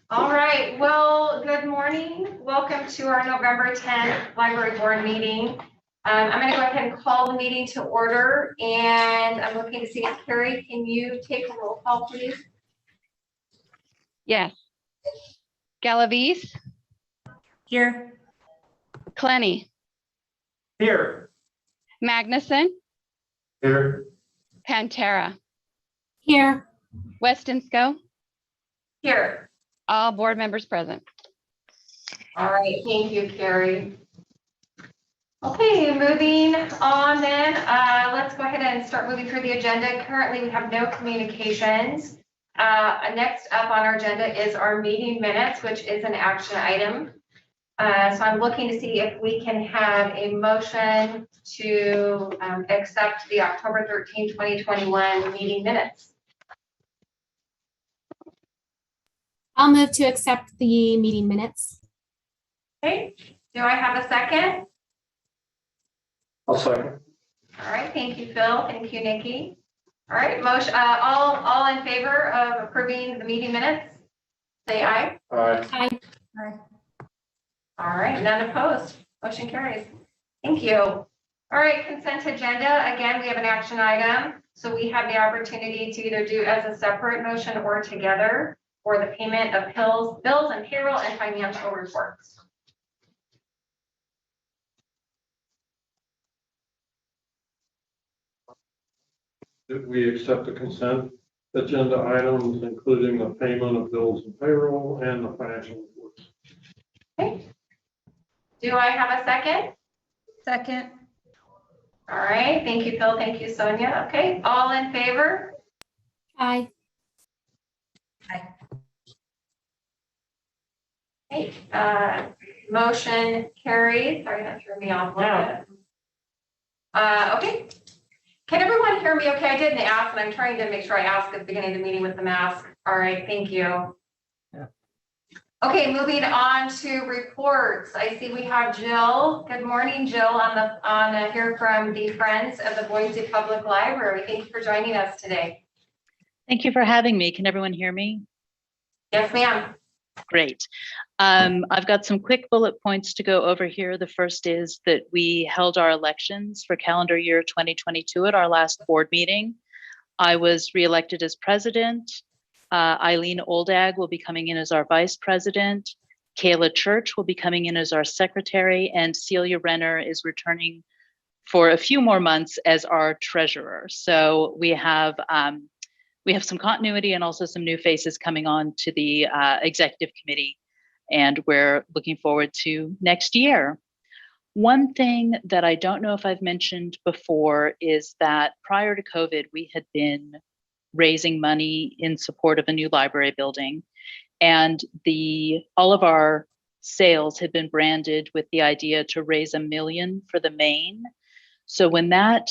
All right, well, good morning. Welcome to our November 10th Library Board meeting. I'm going to go ahead and call the meeting to order, and I'm looking to see if Carrie, can you take a roll call, please? Yes. Galavis, Here. Clenny, Here. Magnuson, Here. Pantera, Here. Westonsko, Here. all board members present. All right, thank you, Carrie. Okay, moving on then, let's go ahead and start moving through the agenda. Currently, we have no communications. Next up on our agenda is our meeting minutes, which is an action item. So I'm looking to see if we can have a motion to accept the October 13, 2021 meeting minutes. I'll move to accept the meeting minutes. Okay, do I have a second? I'll second. All right, thank you, Phil. Thank you, Nikki. All right, motion, all in favor of approving the meeting minutes? Say aye. Aye. Aye. All right, none opposed. Motion carries. Thank you. All right, consent agenda. Again, we have an action item. So we have the opportunity to either do as a separate motion or together for the payment of bills and payroll and financial reports. That we accept the consent agenda items, including the payment of bills and payroll and the financial reports. Okay. Do I have a second? Second. All right, thank you, Phil. Thank you, Sonia. Okay, all in favor? Aye. Okay, motion carries. Sorry, that threw me off a little bit. Okay. Can everyone hear me okay? I didn't ask, and I'm trying to make sure I ask at the beginning of the meeting with the mask. All right, thank you. Yeah. Okay, moving on to reports. I see we have Jill. Good morning, Jill, on here from the Friends of the Boise Public Library. Thank you for joining us today. Thank you for having me. Can everyone hear me? Yes, ma'am. Great. I've got some quick bullet points to go over here. The first is that we held our elections for calendar year 2022 at our last board meeting. I was reelected as president. Eileen Oldag will be coming in as our vice president. Kayla Church will be coming in as our secretary, and Celia Renner is returning for a few more months as our treasurer. So we have some continuity and also some new faces coming on to the executive committee, and we're looking forward to next year. One thing that I don't know if I've mentioned before is that prior to COVID, we had been raising money in support of a new library building, and all of our sales had been branded with the idea to raise $1 million for the main. So when that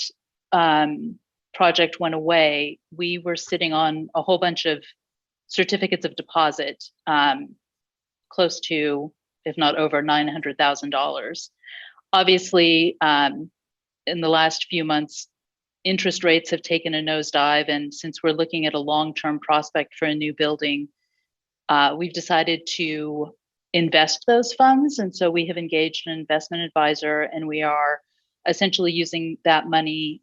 project went away, we were sitting on a whole bunch of certificates of deposit, close to, if not over, $900,000. Obviously, in the last few months, interest rates have taken a nosedive, and since we're looking at a long-term prospect for a new building, we've decided to invest those funds, and so we have engaged an investment advisor, and we are essentially using that money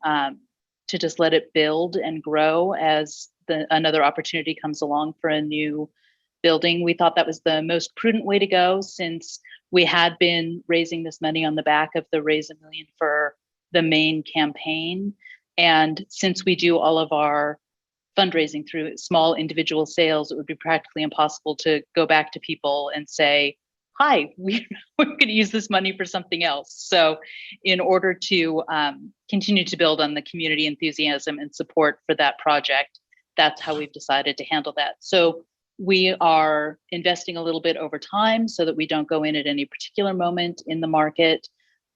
to just let it build and grow as another opportunity comes along for a new building. We thought that was the most prudent way to go, since we had been raising this money on the back of the Raise $1 Million for the main campaign. And since we do all of our fundraising through small individual sales, it would be practically impossible to go back to people and say, hi, we're going to use this money for something else. So in order to continue to build on the community enthusiasm and support for that project, that's how we've decided to handle that. So we are investing a little bit over time so that we don't go in at any particular moment in the market.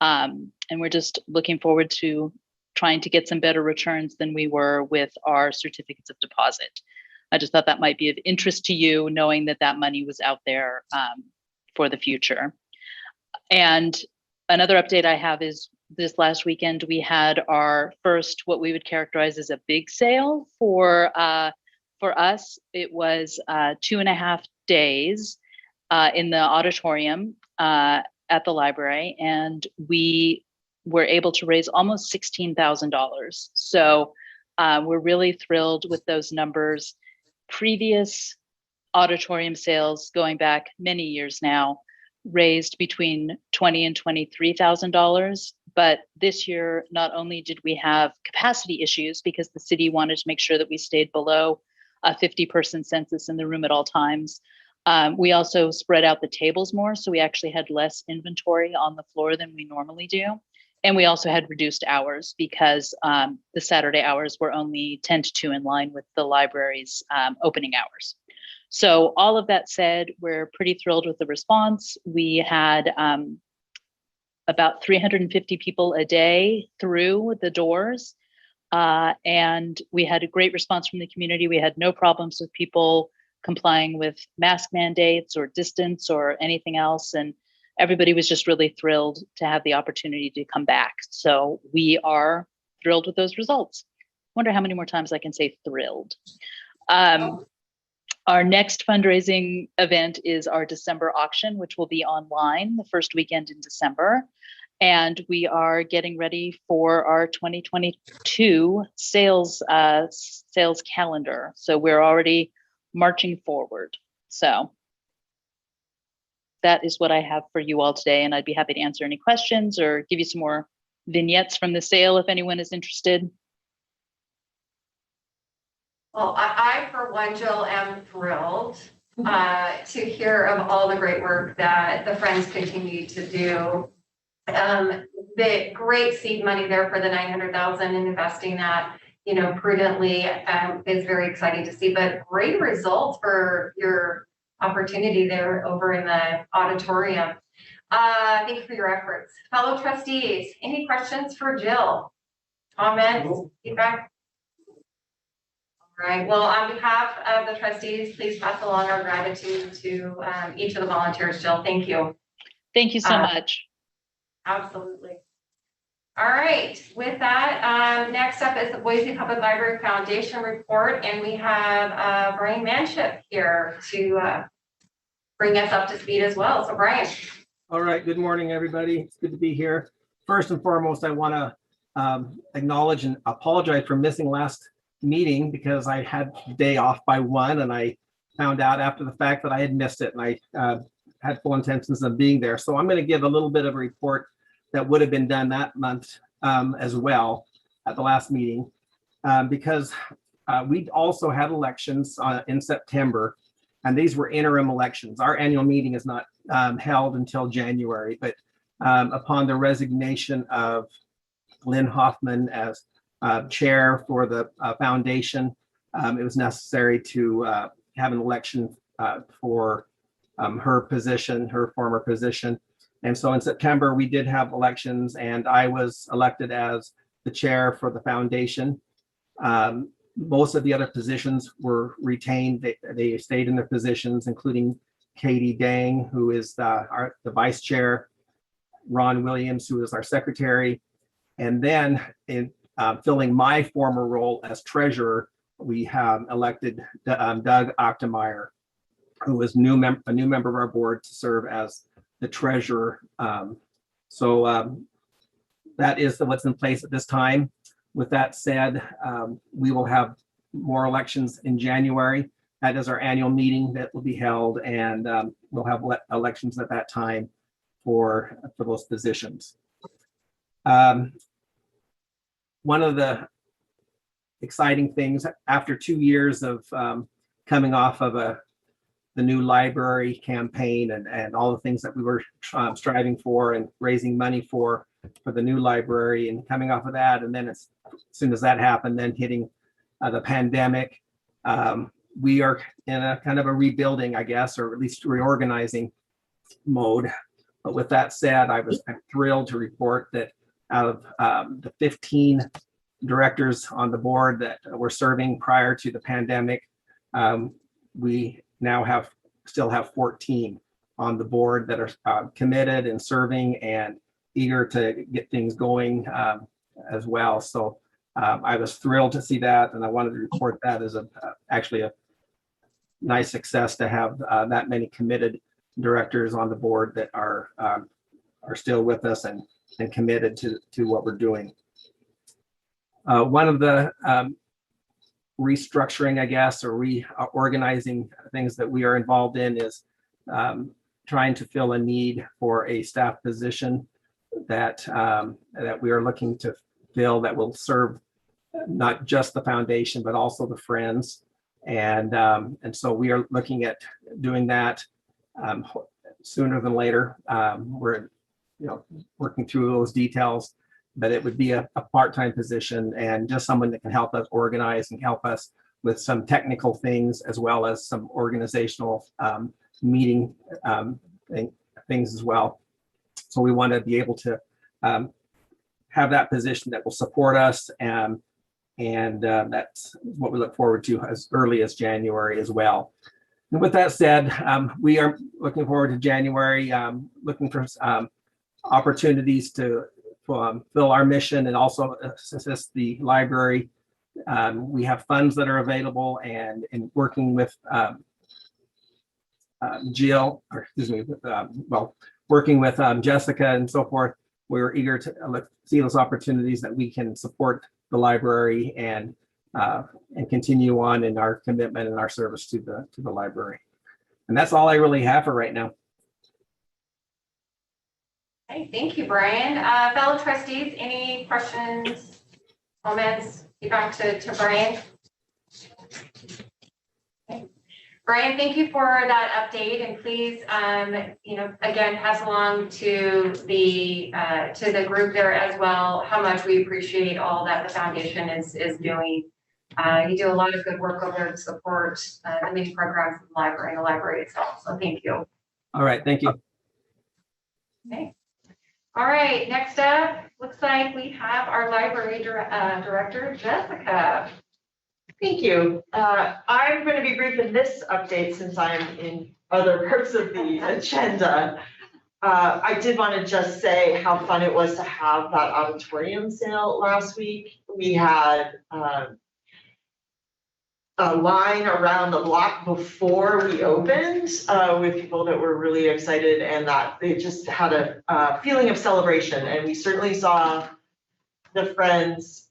And we're just looking forward to trying to get some better returns than we were with our certificates of deposit. I just thought that might be of interest to you, knowing that that money was out there for the future. And another update I have is this last weekend, we had our first, what we would characterize as a big sale for For us, it was 2.5 days in the auditorium at the library, and we were able to raise almost $16,000. So we're really thrilled with those numbers. Previous auditorium sales going back many years now raised between $20,000 and $23,000. But this year, not only did we have capacity issues because the city wanted to make sure that we stayed below a 50-person census in the room at all times, we also spread out the tables more. So we actually had less inventory on the floor than we normally do. And we also had reduced hours because the Saturday hours were only 10 to 2 in line with the library's opening hours. So all of that said, we're pretty thrilled with the response. We had about 350 people a day through the doors. And we had a great response from the community. We had no problems with people complying with mask mandates or distance or anything else. And everybody was just really thrilled to have the opportunity to come back. So we are thrilled with those results. Wonder how many more times I can say thrilled. Our next fundraising event is our December auction, which will be online the first weekend in December. And we are getting ready for our 2022 sales calendar. So we're already marching forward. So that is what I have for you all today. And I'd be happy to answer any questions or give you some more vignettes from the sale if anyone is interested. Well, I for one, Jill, am thrilled to hear of all the great work that the Friends continue to do. The great seed money there for the 900,000 and investing that, prudently is very exciting to see, but great results for your opportunity there over in the auditorium. Thank you for your efforts. Fellow trustees, any questions for Jill? Comments, feedback? All right, well, on behalf of the trustees, please pass along our gratitude to each of the volunteers. Jill, thank you. Thank you so much. Absolutely. All right, with that, next up is the Boise Public Library Foundation report, and we have Brian Manship here to bring us up to speed as well. So Brian. All right, good morning, everybody. It's good to be here. First and foremost, I want to acknowledge and apologize for missing last meeting because I had the day off by 1 and I found out after the fact that I had missed it, and I had full intentions of being there. So I'm going to give a little bit of a report that would have been done that month as well at the last meeting because we also had elections in September, and these were interim elections. Our annual meeting is not held until January, but upon the resignation of Lynn Hoffman as chair for the foundation, it was necessary to have an election for her position, her former position. And so in September, we did have elections, and I was elected as the chair for the foundation. Most of the other positions were retained. They stayed in their positions, including Katie Dang, who is the vice chair, Ron Williams, who is our secretary. And then in filling my former role as treasurer, we have elected Doug Ochtemeyer, who is a new member of our board to serve as the treasurer. So that is what's in place at this time. With that said, we will have more elections in January. That is our annual meeting that will be held, and we'll have elections at that time for those positions. One of the exciting things after 2 years of coming off of the new library campaign and all the things that we were striving for and raising money for the new library, and coming off of that, and then as soon as that happened, then hitting the pandemic, we are in a kind of a rebuilding, I guess, or at least reorganizing mode. But with that said, I'm thrilled to report that out of the 15 directors on the board that were serving prior to the pandemic, we now still have 14 on the board that are committed and serving and eager to get things going as well. So I was thrilled to see that, and I wanted to report that as actually a nice success to have that many committed directors on the board that are still with us and committed to what we're doing. One of the restructuring, I guess, or reorganizing things that we are involved in is trying to fill a need for a staff position that we are looking to fill that will serve not just the foundation, but also the Friends. And so we are looking at doing that sooner than later. We're working through those details, but it would be a part-time position and just someone that can help us organize and help us with some technical things as well as some organizational meeting things as well. So we want to be able to have that position that will support us, and that's what we look forward to as early as January as well. And with that said, we are looking forward to January, looking for opportunities to fill our mission and also assist the library. We have funds that are available, and in working with Jill, or excuse me, working with Jessica and so forth, we're eager to see those opportunities that we can support the library and continue on in our commitment and our service to the library. And that's all I really have for right now. Okay, thank you, Brian. Fellow trustees, any questions, comments? Back to Brian. Okay. Brian, thank you for that update, and please, again, pass along to the group there as well how much we appreciate all that the foundation is doing. You do a lot of good work over there to support the many programs in the library and the library itself. So thank you. All right, thank you. Okay. All right, next up, looks like we have our library director, Jessica. Thank you. I'm going to be brief in this update since I'm in other parts of the agenda. I did want to just say how fun it was to have that auditorium sale last week. We had a line around the block before we opened with people that were really excited, and that they just had a feeling of celebration. And we certainly saw the Friends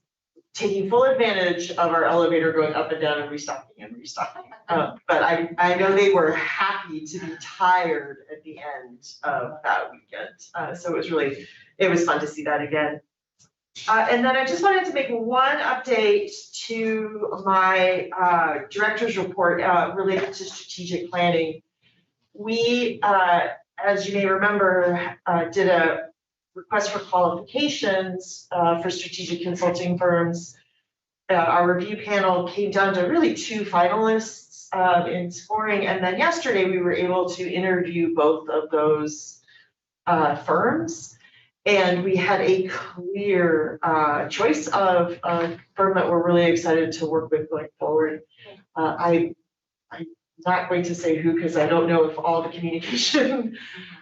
taking full advantage of our elevator going up and down and restocking and restocking. But I know they were happy to be tired at the end of that weekend. So it was fun to see that again. And then I just wanted to make one update to my director's report related to strategic planning. We, as you may remember, did a request for qualifications for strategic consulting firms. Our review panel came down to really 2 finalists in scoring, and then yesterday we were able to interview both of those firms. And we had a clear choice of a firm that we're really excited to work with going forward. I'm not going to say who, because I don't know if all the communication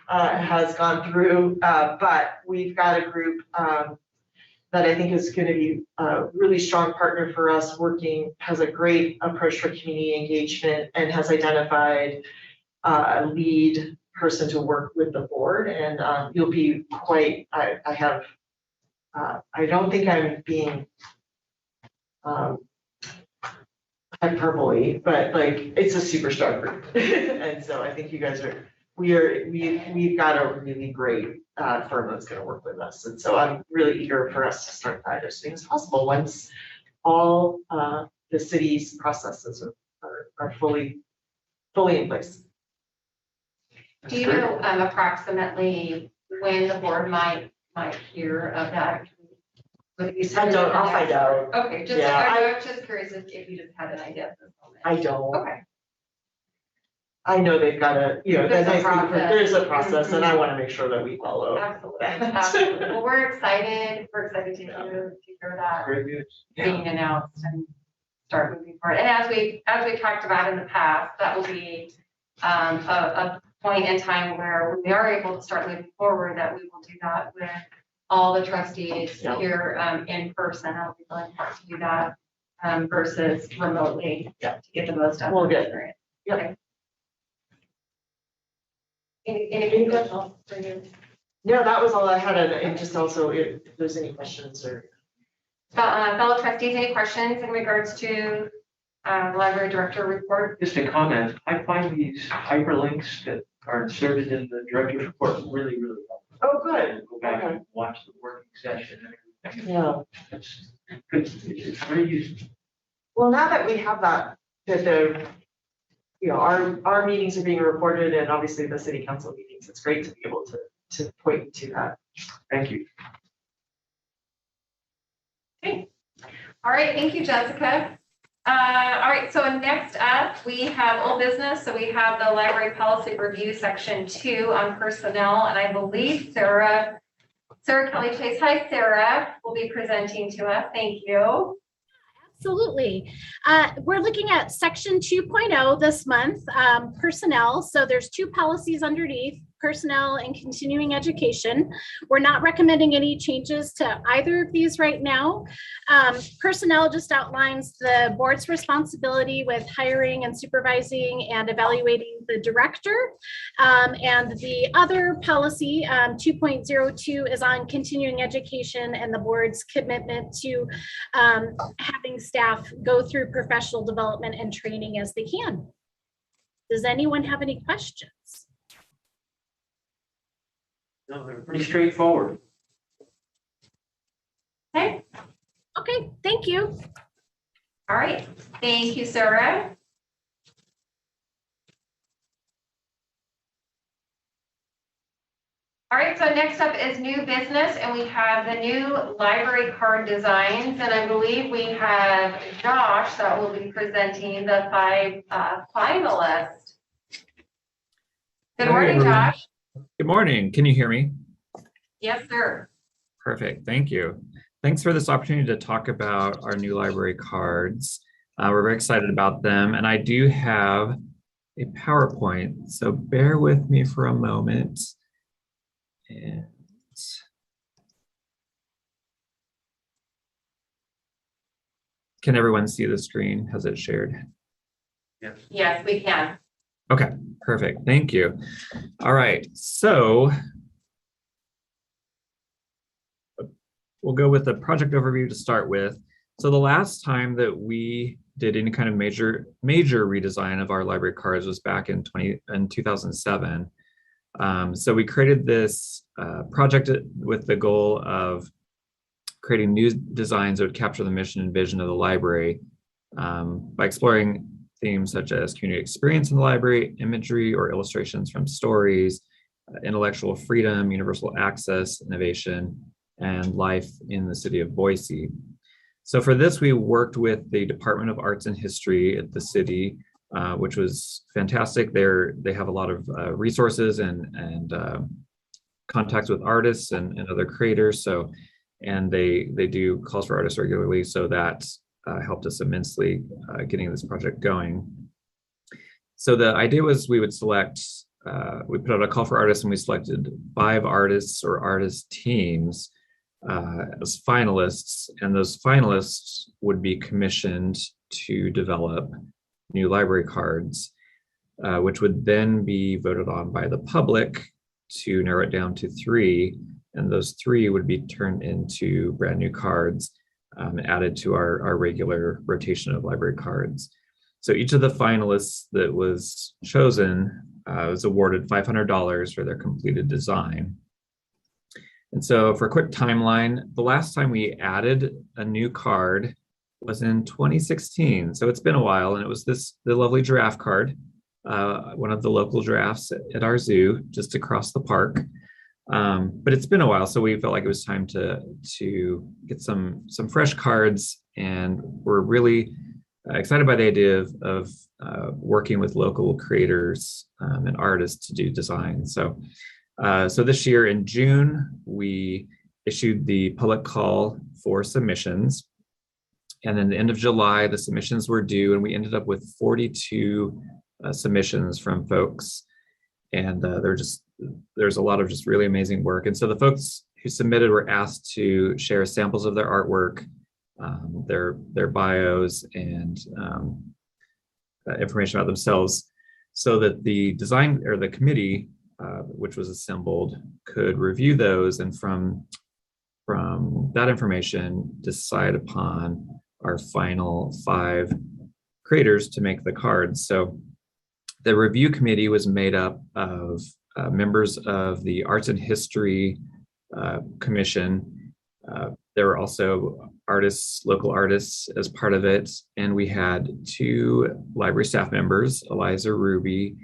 has gone through, but we've got a group that I think is going to be a really strong partner for us, has a great approach for community engagement, and has identified a lead person to work with the board. And you'll be quite, I don't think I'm being hyperbole, but like, it's a super strong group. And so I think you guys we've got a really great firm that's going to work with us. And so I'm really eager for us to start that as soon as possible once all the city's processes are fully in place. Do you know approximately when the board might hear of that? I don't, I'll find out. Okay, just, I'm just curious if you just had an idea at this moment. I don't. Okay. I know they've got There's a process, and I want to make sure that we follow. Absolutely. Absolutely. Well, we're excited to hear that Great news. being announced and start moving forward. And as we talked about in the past, that will be a point in time where we are able to start moving forward, that we will do that with all the trustees Yeah. here in person. I'll be really hard to do that versus remotely to get the most out of We'll the get- experience. yep. Okay. Anything else for you? No, that was all I had, and just also if there's any questions or. Fellow trustees, any questions in regards to library director report? Just a comment, I find these hyperlinks that are inserted in the director's report really, really helpful. Oh, good. Go back Okay. and watch the working session and everything. Yeah. It's good, it's very useful. Well, now that we have that, our meetings are being recorded and obviously the city council meetings, it's great to be able to point to that. Thank you. Okay. All right, thank you, Jessica. All right, so next up, we have old business. So we have the library policy review section 2 on personnel, and I believe Sarah Kelly Chase. Hi, Sarah, will be presenting to us. Thank you. Absolutely. We're looking at section 2.0 this month, personnel. So there's 2 policies underneath, personnel and continuing education. We're not recommending any changes to either of these right now. Personnel just outlines the board's responsibility with hiring and supervising and evaluating the director. And the other policy, 2.02, is on continuing education and the board's commitment to having staff go through professional development and training as they can. Does anyone have any questions? No, they're pretty straightforward. Okay. Okay, thank you. All right, thank you, Sarah. All right, so next up is new business, and we have the new library card designs, and I believe we have Josh that will be presenting the 5 finalists. Good Hi, morning, everyone. Josh. Good morning. Can you hear me? Yes, sir. Perfect. Thank you. Thanks for this opportunity to talk about our new library cards. We're very excited about them, and I do have a PowerPoint, so bear with me for a moment. And can everyone see the screen? Has it shared? Yes. Yes, we can. Okay, perfect. Thank you. All right, so we'll go with the project overview to start with. So the last time that we did any kind of major redesign of our library cards was back in 2007. So we created this project with the goal of creating new designs that would capture the mission and vision of the library by exploring themes such as community experience in the library, imagery or illustrations from stories, intellectual freedom, universal access, innovation, and life in the city of Boise. So for this, we worked with the Department of Arts and History at the city, which was fantastic. They have a lot of resources and contacts with artists and other creators. So, and they do calls for artists regularly. So that helped us immensely getting this project going. So the idea was we would select, we put out a call for artists and we selected 5 artists or artist teams as finalists, and those finalists would be commissioned to develop new library cards, which would then be voted on by the public to narrow it down to 3, and those 3 would be turned into brand new cards added to our regular rotation of library cards. So each of the finalists that was chosen was awarded $500 for their completed design. And so for a quick timeline, the last time we added a new card was in 2016. So it's been a while, and it was the lovely giraffe card, one of the local giraffes at our zoo just across the park. But it's been a while, so we felt like it was time to get some fresh cards, and we're really excited by the idea of working with local creators and artists to do design. So this year in June, we issued the public call for submissions. And then the end of July, the submissions were due, and we ended up with 42 submissions from folks. And there's a lot of just really amazing work. And so the folks who submitted were asked to share samples of their artwork, their bios, and information about themselves, so that the design or the committee, which was assembled, could review those, and from that information decide upon our final 5 creators to make the cards. So the review committee was made up of members of the Arts and History Commission. There were also artists, local artists as part of it. And we had 2 library staff members, Eliza Ruby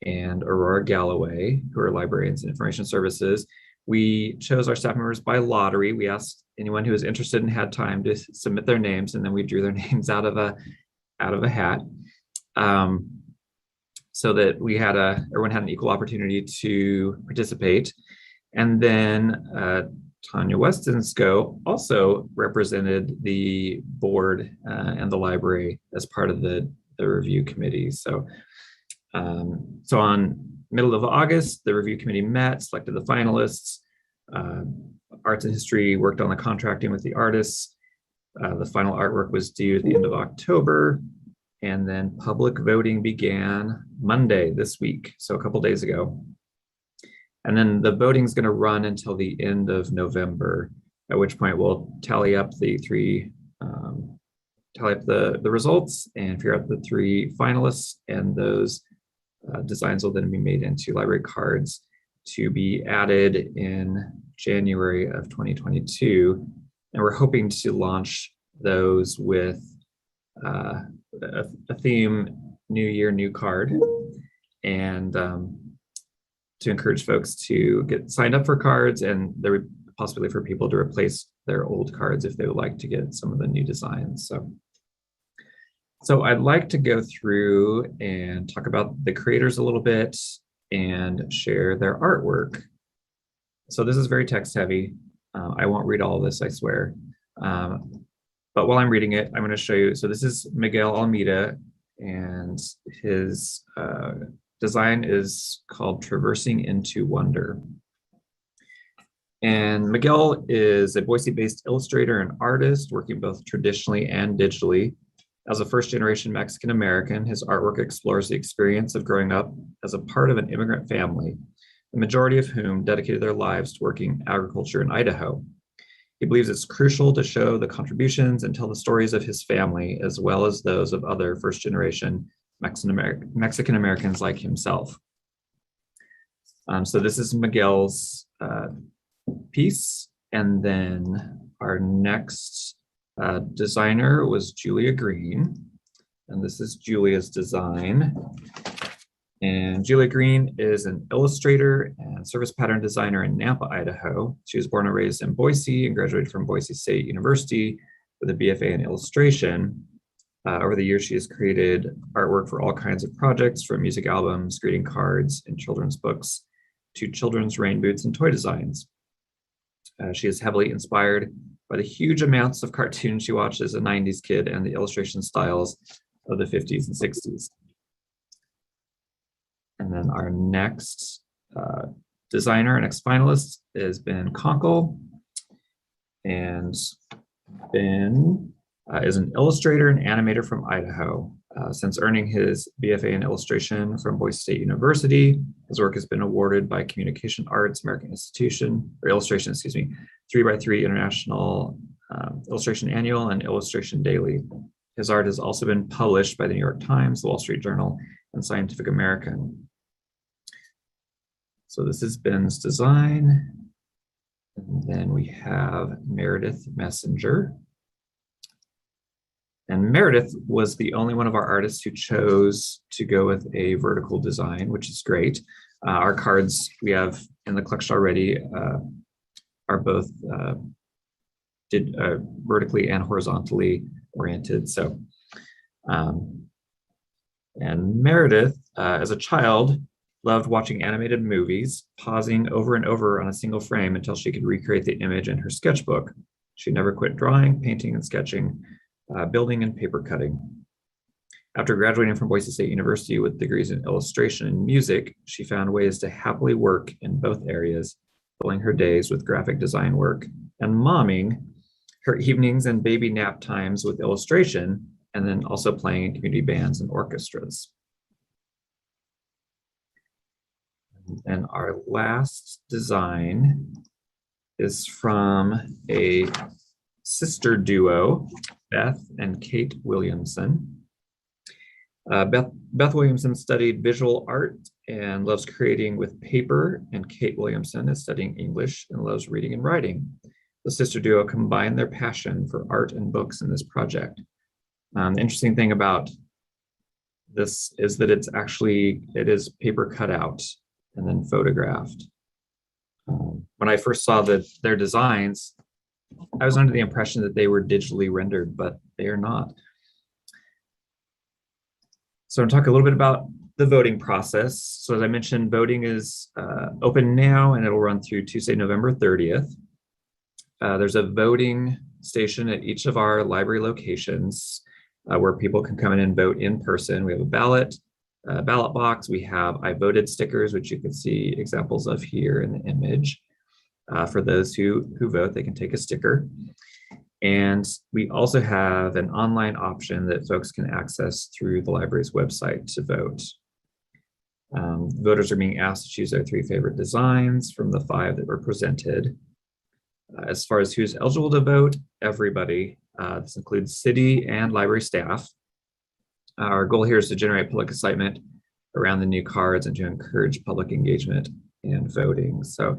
and Aurora Galloway, who are librarians and information services. We chose our staff members by lottery. We asked anyone who was interested and had time to submit their names, and then we drew their names out of a hat, so that everyone had an equal opportunity to participate. And then Tanya Westonsko also represented the board and the library as part of the review committee. So on middle of August, the review committee met, selected the finalists. Arts and History worked on the contracting with the artists. The final artwork was due at the end of October, and then public voting began Monday this week, so a couple days ago. And then the voting is going to run until the end of November, at which point we'll tally up the results and figure out the 3 finalists, and those designs will then be made into library cards to be added in January of 2022. And we're hoping to launch those with a theme, New Year, New Card, and to encourage folks to get signed up for cards, and there would be possibility for people to replace their old cards if they would like to get some of the new designs. So I'd like to go through and talk about the creators a little bit and share their artwork. So this is very text heavy. I won't read all of this, I swear. But while I'm reading it, I'm going to show you. So this is Miguel Almeida, and his design is called Traversing into Wonder. And Miguel is a Boise-based illustrator and artist, working both traditionally and digitally. As a first-generation Mexican-American, his artwork explores the experience of growing up as a part of an immigrant family, the majority of whom dedicated their lives to working agriculture in Idaho. He believes it's crucial to show the contributions and tell the stories of his family, as well as those of other first-generation Mexican Americans like himself. So this is Miguel's piece. And then our next designer was Julia Green. And this is Julia's design. And Julia Green is an illustrator and service pattern designer in Nampa, Idaho. She was born and raised in Boise and graduated from Boise State University with a BFA in illustration. Over the years, she has created artwork for all kinds of projects, from music albums, greeting cards, and children's books to children's rain boots and toy designs. She is heavily inspired by the huge amounts of cartoons she watched as a 90s kid and the illustration styles of the 50s and 60s. And then our next designer and ex-finalist is Ben Conkle. And Ben is an illustrator and animator from Idaho. Since earning his BFA in illustration from Boise State University, his work has been awarded by Communication Arts American Institution, or Illustration, 3x3 International Illustration Annual and Illustration Daily. His art has also been published by the New York Times, the Wall Street Journal, and Scientific American. So this is Ben's design. And then we have Meredith Messenger. And Meredith was the only one of our artists who chose to go with a vertical design, which is great. Our cards we have in the collection already are both vertically and horizontally oriented. So, and Meredith, as a child, loved watching animated movies, pausing over and over on a single frame until she could recreate the image in her sketchbook. She never quit drawing, painting, and sketching, building, and paper cutting. After graduating from Boise State University with degrees in illustration and music, she found ways to happily work in both areas filling her days with graphic design work and momming her evenings and baby nap times with illustration, and then also playing in community bands and orchestras. And our last design is from a sister duo, Beth and Kate Williamson. Beth Williamson studied visual art and loves creating with paper, and Kate Williamson is studying English and loves reading and writing. The sister duo combined their passion for art and books in this project. The interesting thing about this is that it is paper cut out and then photographed. When I first saw their designs, I was under the impression that they were digitally rendered, but they are not. So I'm talk a little bit about the voting process. So as I mentioned, voting is open now and it'll run through Tuesday, November 30th. There's a voting station at each of our library locations where people can come in and vote in person. We have a ballot box. We have I voted stickers, which you can see examples of here in the image. For those who vote, they can take a sticker. And we also have an online option that folks can access through the library's website to vote. Voters are being asked to choose their 3 favorite designs from the 5 that were presented. As far as who's eligible to vote, everybody. This includes city and library staff. Our goal here is to generate public excitement around the new cards and to encourage public engagement and voting. So,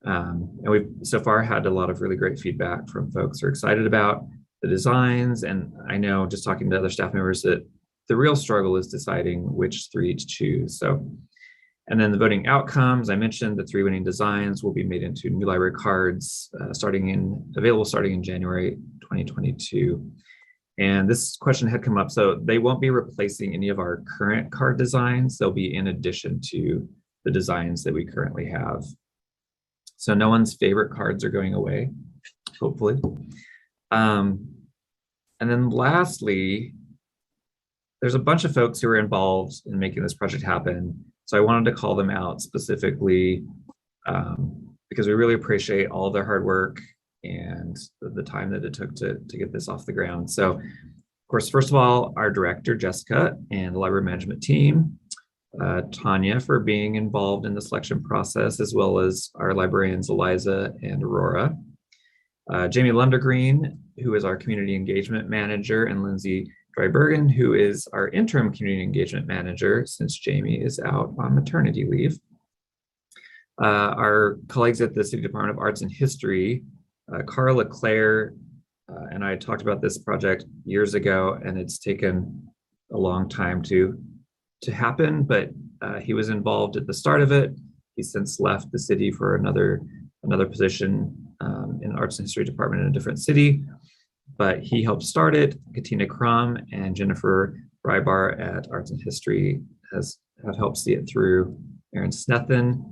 and we've so far had a lot of really great feedback from folks who are excited about the designs. And I know just talking to other staff members that the real struggle is deciding which 3 to choose. So, and then the voting outcomes, I mentioned the 3 winning designs will be made into new library cards available starting in January 2022. And this question had come up, so they won't be replacing any of our current card designs. They'll be in addition to the designs that we currently have. So no one's favorite cards are going away, hopefully. And then lastly, there's a bunch of folks who are involved in making this project happen. So I wanted to call them out specifically because we really appreciate all of their hard work and the time that it took to get this off the ground. So, of course, first of all, our director, Jessica, and the library management team, Tanya for being involved in the selection process, as well as our librarians, Eliza and Aurora. Jamie Lundergreen, who is our community engagement manager, and Lindsay Drybergen, who is our interim community engagement manager since Jamie is out on maternity leave. Our colleagues at the City Department of Arts and History, Carla Claire and I talked about this project years ago, and it's taken a long time to happen, but he was involved at the start of it. He's since left the city for another position in the Arts and History Department in a different city, but he helped start it. Katina Crum and Jennifer Rybar at Arts and History have helped see it through. Aaron Snethen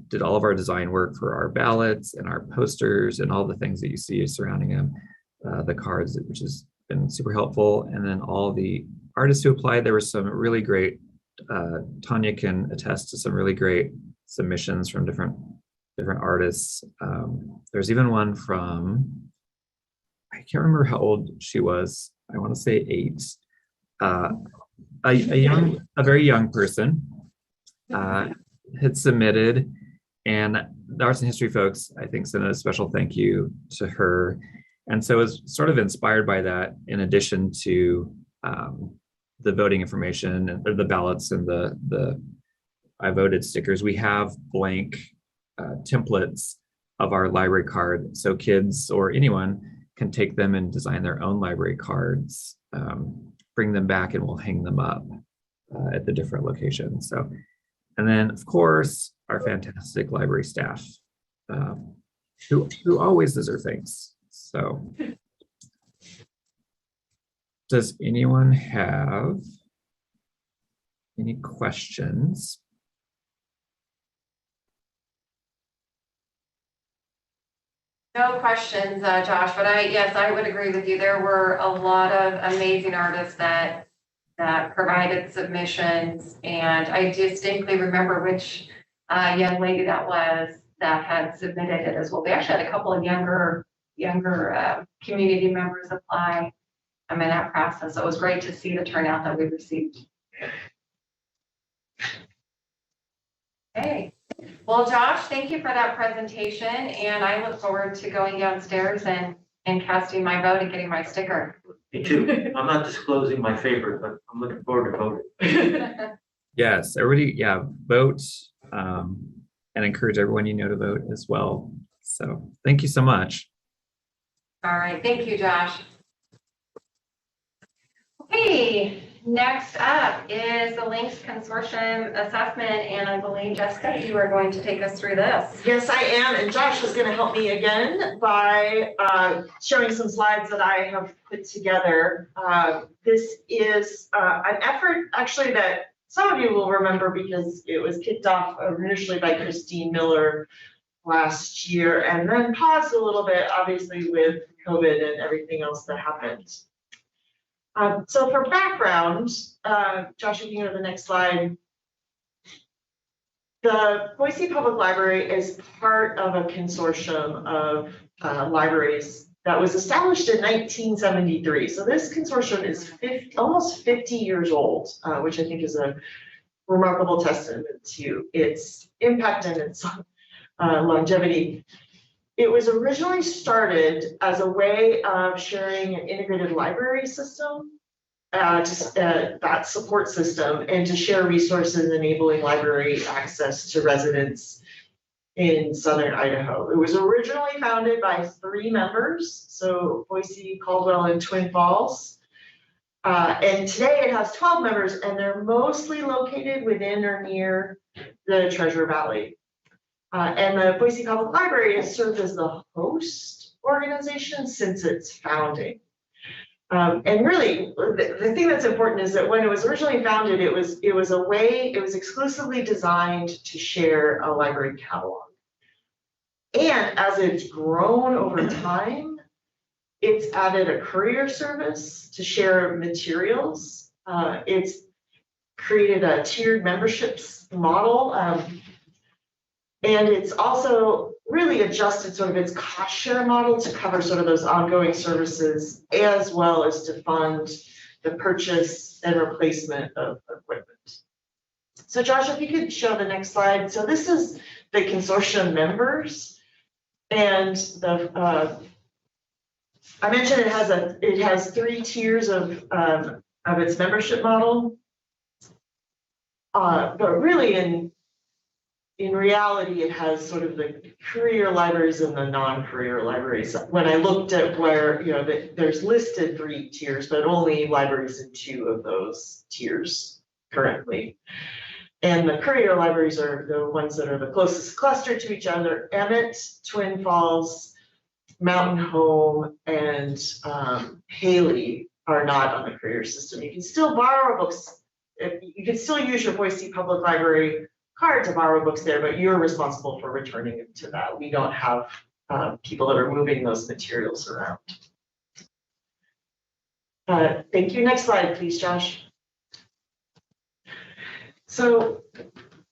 did all of our design work for our ballots and our posters and all the things that you see surrounding them, the cards, which has been super helpful. And then all the artists who applied, there were some really great, Tanya can attest to some really great submissions from different artists. There's even one from, I can't remember how old she was. I want to say 8. A very young person had submitted, and the Arts and History folks, I think, sent a special thank you to her. And so it was sort of inspired by that, in addition to the voting information or the ballots and the I voted stickers. We have blank templates of our library card, so kids or anyone can take them and design their own library cards, bring them back, and we'll hang them up at the different locations. So, and then of course our fantastic library staff, who always deserve thanks. So, does anyone have any questions? No questions, Josh, but yes, I would agree with you. There were a lot of amazing artists that provided submissions, and I distinctly remember which young lady that was. that had submitted it as well. We actually had a couple of younger community members apply in that process. So it was great to see the turnout that we received. Okay. Well, Josh, thank you for that presentation, and I look forward to going downstairs and casting my vote and getting my sticker. Me too. I'm not disclosing my favorite, but I'm looking forward to voting. Yes, everybody, yeah, vote, and encourage everyone you know to vote as well. So thank you so much. All right, thank you, Josh. Okay, next up is the Lynx Consortium assessment, and I believe, Jessica, you are going to take us through this. Yes, I am, and Josh is gonna help me again by showing some slides that I have put together. This is an effort actually that some of you will remember because it was kicked off initially by Christine Miller last year and then paused a little bit, obviously with COVID and everything else that happened. So for background, Josh, you can go to the next slide. The Boise Public Library is part of a consortium of libraries that was established in 1973. So this consortium is almost 50 years old, which I think is a remarkable testament to its impact and its longevity. It was originally started as a way of sharing an integrated library system, that support system, and to share resources enabling library access to residents in southern Idaho. It was originally founded by 3 members, so Boise, Caldwell, and Twin Falls. And today it has 12 members, and they're mostly located within or near the Treasure Valley. And the Boise Public Library has served as the host organization since its founding. And really, the thing that's important is that when it was originally founded, it was exclusively designed to share a library catalog. And as it's grown over time, it's added a courier service to share materials. It's created a tiered memberships model. And it's also really adjusted sort of its cost share model to cover sort of those ongoing services, as well as to fund the purchase and replacement of equipment. So Josh, if you could show the next slide. So this is the consortium members. And I mentioned it has 3 tiers of its membership model. But really in reality, it has sort of the career libraries and the non-career libraries. When I looked at where, there's listed 3 tiers, but only libraries in 2 of those tiers currently. And the career libraries are the ones that are the closest cluster to each other. Emmett, Twin Falls, Mountain Home, and Haley are not on the career system. You can still borrow books. You can still use your Boise Public Library card to borrow books there, but you're responsible for returning them to that. We don't have people that are moving those materials around. Thank you. Next slide, please, Josh. So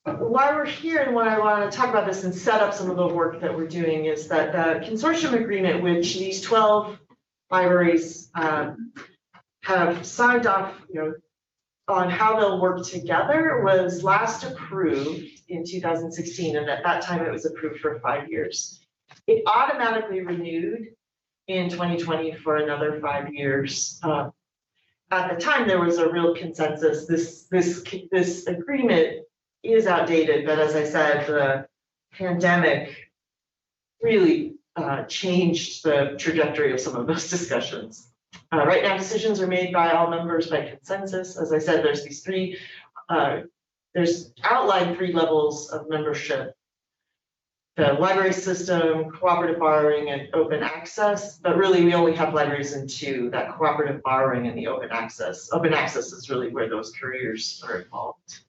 why we're here and why I want to talk about this and set up some of the work that we're doing is that the consortium agreement, which these 12 libraries have signed off, on how they'll work together, was last approved in 2016, and at that time it was approved for 5 years. It automatically renewed in 2020 for another 5 years. At the time, there was a real consensus. This agreement is outdated, but as I said, the pandemic really changed the trajectory of some of those discussions. Right now, decisions are made by all members by consensus. As I said, there's these 3, there's outlined 3 levels of membership: the library system, cooperative borrowing, and open access. But really, we only have libraries in 2, that cooperative borrowing and the open access. Open access is really where those careers are involved.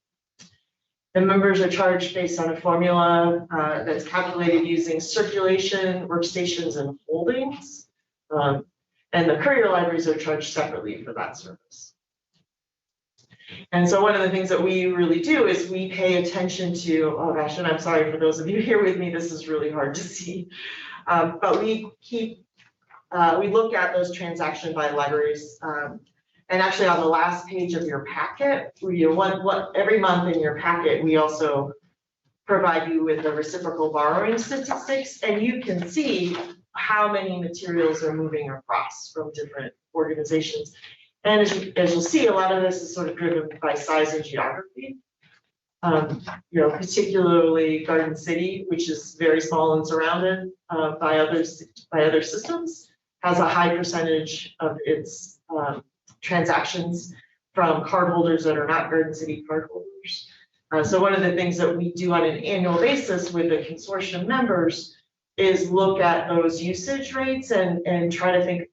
The members are charged based on a formula that's calculated using circulation, workstations, and holdings. And the courier libraries are charged separately for that service. And so one of the things that we really do is we pay attention to, oh gosh, and I'm sorry for those of you here with me, this is really hard to see. But we look at those transactions by libraries. And actually on the last page of your packet, every month in your packet, we also provide you with the reciprocal borrowing statistics, and you can see how many materials are moving across from different organizations. And as you'll see, a lot of this is sort of driven by size and geography. Particularly Garden City, which is very small and surrounded by other systems, has a high percentage of its transactions from cardholders that are not Garden City cardholders. So one of the things that we do on an annual basis with the consortium members is look at those usage rates and try to think,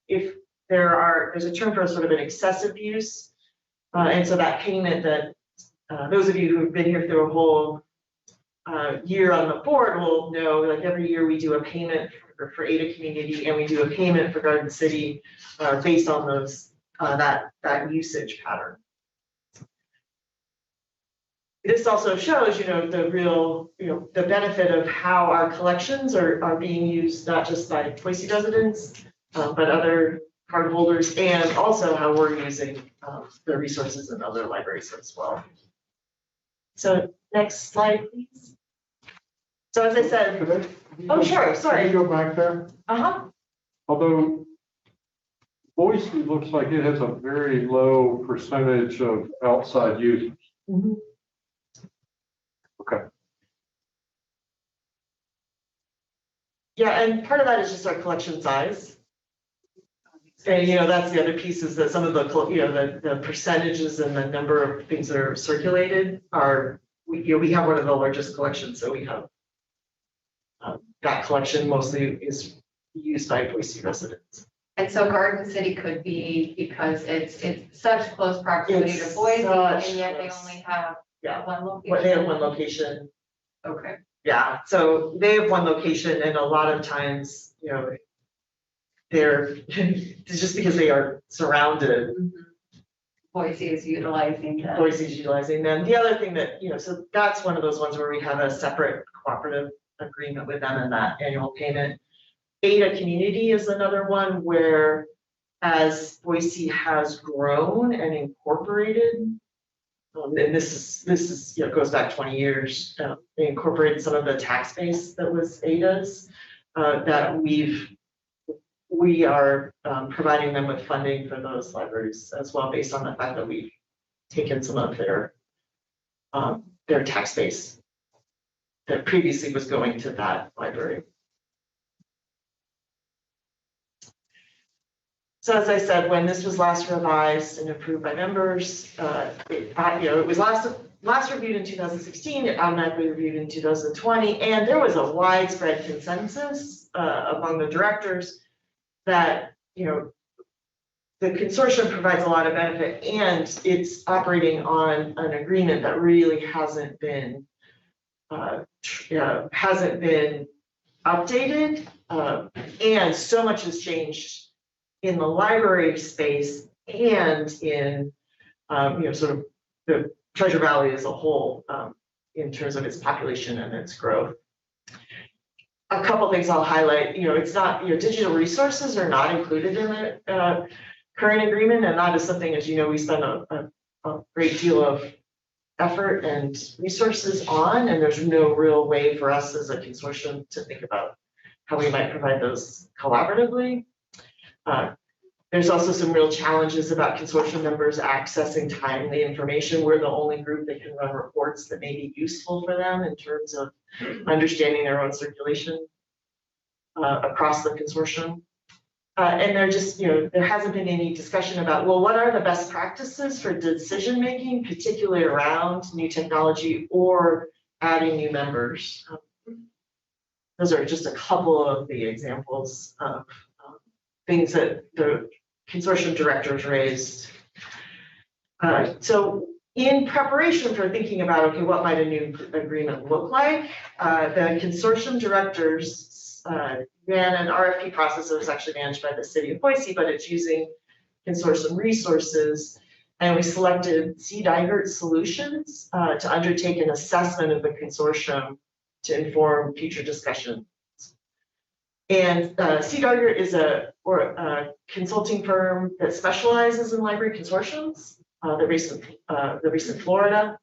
if there's a term for sort of an excessive use. And so that payment that those of you who've been here through a whole year on the board will know, like every year we do a payment for Ada Community and we do a payment for Garden City based on those that usage pattern. This also shows, the real, the benefit of how our collections are being used, not just by Boise residents, but other cardholders, and also how we're using the resources in other libraries as well. So next slide, please. So as I said, oh, sure, sorry. Can you go back there? Although Boise looks like it has a very low percentage of outside users. Okay. Yeah, and part of that is just our collection size. And that's the other piece, is that some of the the percentages and the number of things that are circulated are, we have one of the largest collections, so we have that collection mostly is used by Boise residents. And so Garden City could be, because it's such close proximity to Boise, and yet they only have one location. They have one location. Okay. Yeah, so they have one location, and a lot of times, they're just because they are surrounded. Boise is utilizing them. Boise's utilizing them. The other thing that, so that's one of those ones where we have a separate cooperative agreement with them and that annual payment. Ada Community is another one where, as Boise has grown and incorporated, and this is goes back 20 years, they incorporated some of the tax base that was Ada's, that we are providing them with funding for those libraries as well, based on the fact that we've taken some of their tax base that previously was going to that library. So as I said, when this was last revised and approved by members, it was last reviewed in 2016, it automatically reviewed in 2020, and there was a widespread consensus among the directors that, the consortium provides a lot of benefit, and it's operating on an agreement that really hasn't been updated, and so much has changed in the library space and in sort of the Treasure Valley as a whole, in terms of its population and its growth. A couple things I'll highlight. It's not, digital resources are not included in the current agreement, and that is something, as we spend a great deal of effort and resources on, and there's no real way for us as a consortium to think about how we might provide those collaboratively. There's also some real challenges about consortium members accessing timely information. We're the only group that can run reports that may be useful for them in terms of understanding their own circulation across the consortium. And there just, there hasn't been any discussion about, well, what are the best practices for decision-making, particularly around new technology or adding new members. Those are just a couple of the examples of things that the consortium directors raised. So in preparation for thinking about, okay, what might a new agreement look like, the consortium directors ran an RFP process that was actually managed by the city of Boise, but it's using consortium resources And we selected C. Dygert Solutions to undertake an assessment of the consortium to inform future discussion. And C. Dygert is a consulting firm that specializes in library consortiums. They're based in Florida,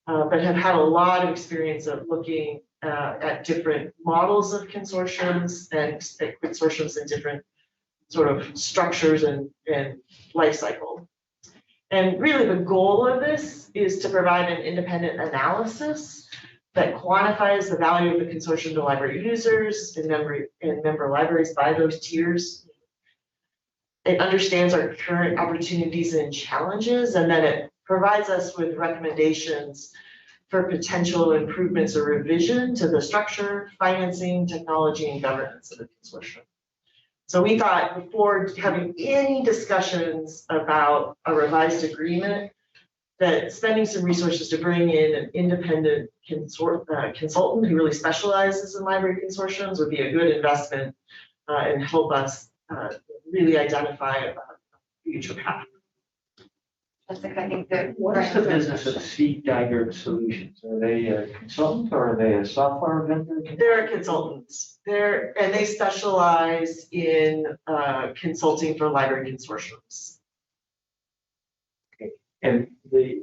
but have had a lot of experience of looking at different models of consortiums and consortiums in different sort of structures and life cycle. And really the goal of this is to provide an independent analysis that quantifies the value of the consortium to library users and member libraries by those tiers. It understands our current opportunities and challenges, and then it provides us with recommendations for potential improvements or revision to the structure, financing, technology, and governance of the consortium. So we thought before having any discussions about a revised agreement, that spending some resources to bring in an independent consultant who really specializes in library consortiums would be a good investment and help us really identify a future path. Jessica, I think that. What's the business of C. Dygert Solutions? Are they a consultant or are they a software vendor? They're consultants. And they specialize in consulting for library consortiums. And the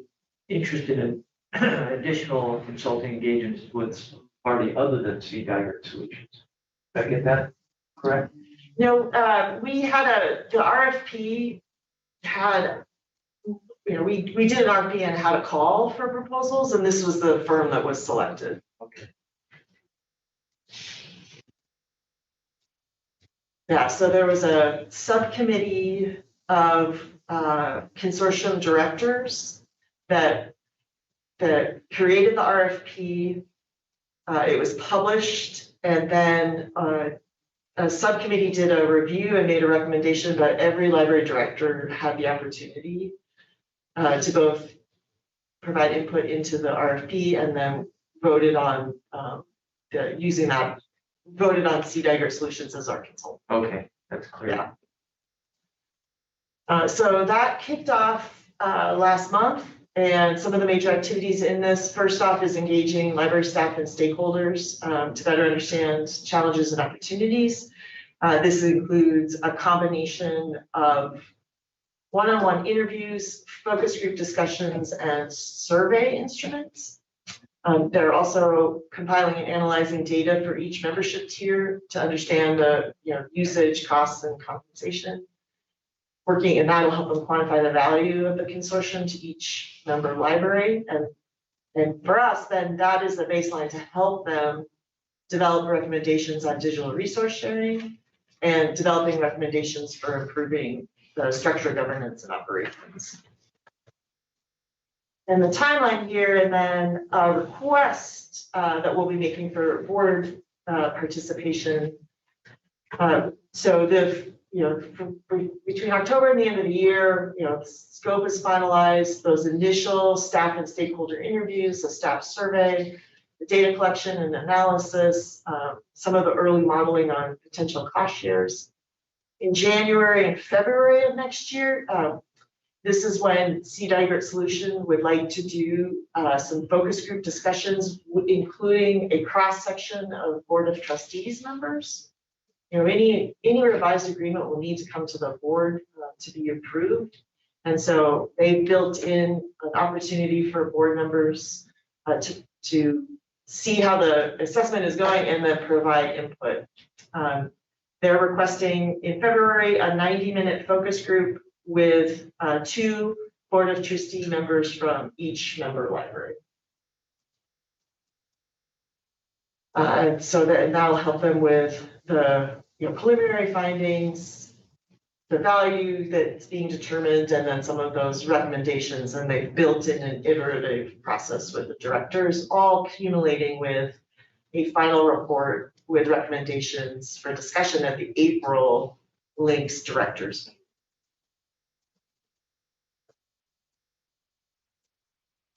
interest in additional consulting engagements with some party other than C. Dygert Solutions. Did I get that correct? We had the RFP had, we did an RFP and had a call for proposals, and this was the firm that was selected. Okay. Yeah, so there was a subcommittee of consortium directors that created the RFP. It was published, and then a subcommittee did a review and made a recommendation, but every library director had the opportunity to both provide input into the RFP and then voted on voted on C. Dygert Solutions as our consultant. Okay, that's clear. Yeah. So that kicked off last month, and some of the major activities in this, first off, is engaging library staff and stakeholders to better understand challenges and opportunities. This includes a combination of one-on-one interviews, focus group discussions, and survey instruments. They're also compiling and analyzing data for each membership tier to understand the usage, costs, and compensation. Working, and that'll help them quantify the value of the consortium to each member library. And for us, then that is the baseline to help them develop recommendations on digital resource sharing and developing recommendations for improving the structure, governance, and operations. And the timeline here, and then a request that we'll be making for board participation. So between October and the end of the year, the scope is finalized, those initial staff and stakeholder interviews, the staff survey, the data collection and analysis, some of the early modeling on potential cost shares. In January and February of next year, this is when C. Dygert Solution would like to do some focus group discussions, including a cross-section of Board of Trustees members. Any revised agreement will need to come to the board to be approved. And so they built in an opportunity for board members to see how the assessment is going and then provide input. They're requesting in February a 90-minute focus group with 2 Board of Trustee members from each member library. And so that'll help them with the preliminary findings, the value that's being determined, and then some of those recommendations. And they've built in an iterative process with the directors, all accumulating with a final report with recommendations for discussion at the April Lynx directors.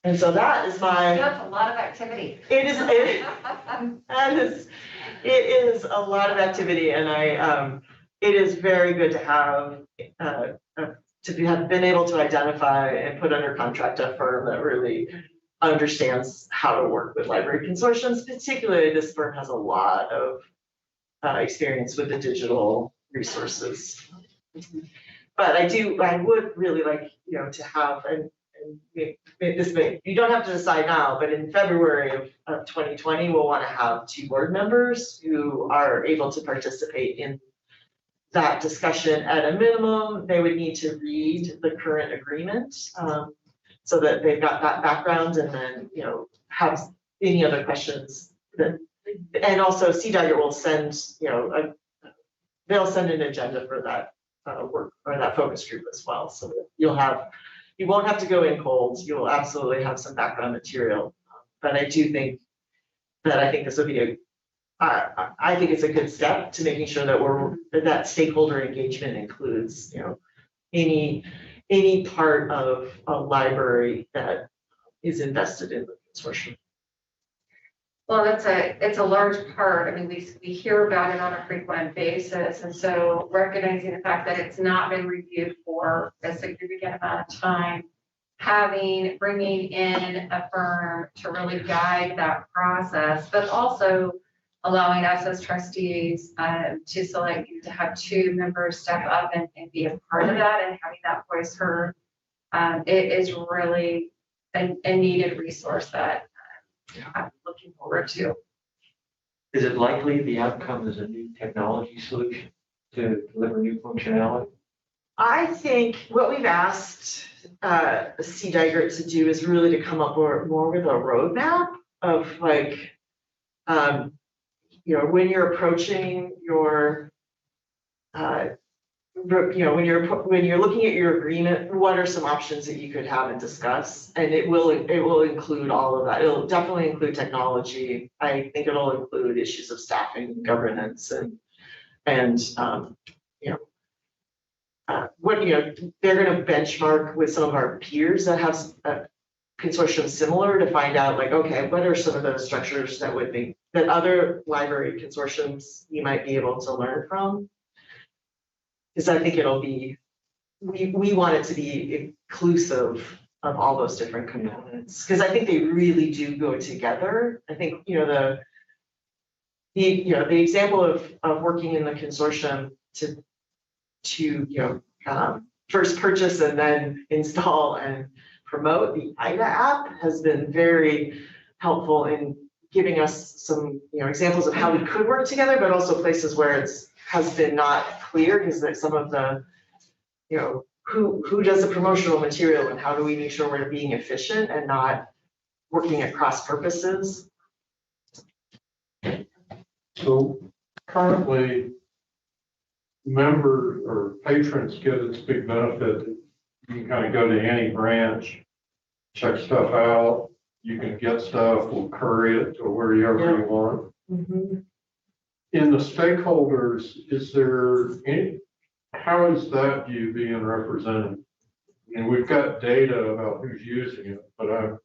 And so that is That's a lot of activity. It is a lot of activity, and it is very good to have have been able to identify and put under contract a firm that really understands how to work with library consortiums. Particularly, this firm has a lot of experience with the digital resources. But I would really like, to have, and you don't have to decide now, but in February of 2020, we'll want to have 2 board members who are able to participate in that discussion. At a minimum, they would need to read the current agreement, so that they've got that background, and then, have any other questions that, and also CDIGER will send, they'll send an agenda for that work, or that focus group as well. So that you won't have to go in cold. You will absolutely have some background material. But I do think that I think this would be I think it's a good step to making sure that that stakeholder engagement includes, any part of a library that is invested in the consortium. Well, it's a large part. I mean, we hear about it on a frequent basis. And so recognizing the fact that it's not been reviewed for a significant amount of time, bringing in a firm to really guide that process, but also allowing us as trustees to select, to have 2 members step up and be a part of that, and having that voice heard, it is really a needed resource that I'm looking forward to. Is it likely the outcome is a new technology solution to deliver new functionality? I think what we've asked CDIGER to do is really to come up more with a roadmap of like, when you're approaching your, when you're looking at your agreement, what are some options that you could have and discuss? And it will include all of that. It'll definitely include technology. I think it'll include issues of staffing, governance, and they're going to benchmark with some of our peers that have consortiums similar to find out, like, okay, what are some of those structures that other library consortiums you might be able to learn from? Because I think we want it to be inclusive of all those different components, because I think they really do go together. I think, the example of working in the consortium to first purchase and then install and promote the IDA app has been very helpful in giving us some, examples of how we could work together, but also places where has been not clear, because that some of the, who does the promotional material, and how do we make sure we're being efficient and not working at cross purposes. So currently, members or patrons get its big benefit. You can kind of go to any branch, check stuff out. You can get stuff, we'll curry it to wherever you want. Mm-hmm. In the stakeholders, how is that view being represented? And we've got data about who's using it, but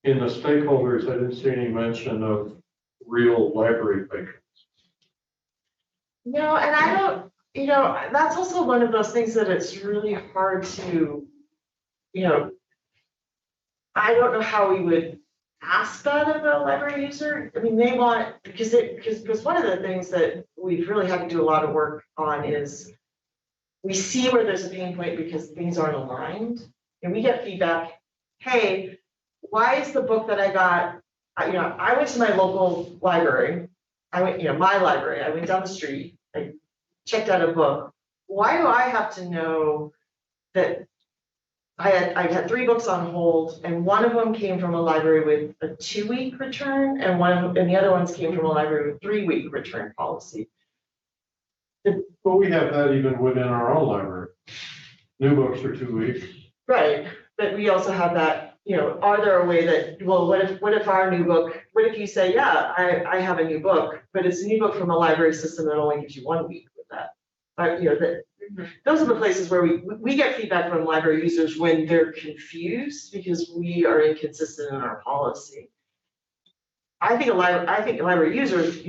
in the stakeholders, I didn't see any mention of real library patrons. No, and I don't, that's also one of those things that it's really hard to, I don't know how we would ask that of a library user. I mean, they want, because one of the things that we've really had to do a lot of work on is we see where there's a pain point because things aren't aligned, and we get feedback. Hey, why is the book that I got? I went to my local library. I went down the street. I checked out a book. Why do I have to know that I had 3 books on hold, and one of them came from a library with a 2-week return, and the other ones came from a library with 3-week return policy. But we have that even within our own library. New books are 2 weeks. Right, but we also have that, are there a way that, well, what if our new book, what if you say, yeah, I have a new book, but it's a new book from a library system that only gives you 1 week with that. Those are the places where we get feedback from library users when they're confused because we are inconsistent in our policy. I think library users,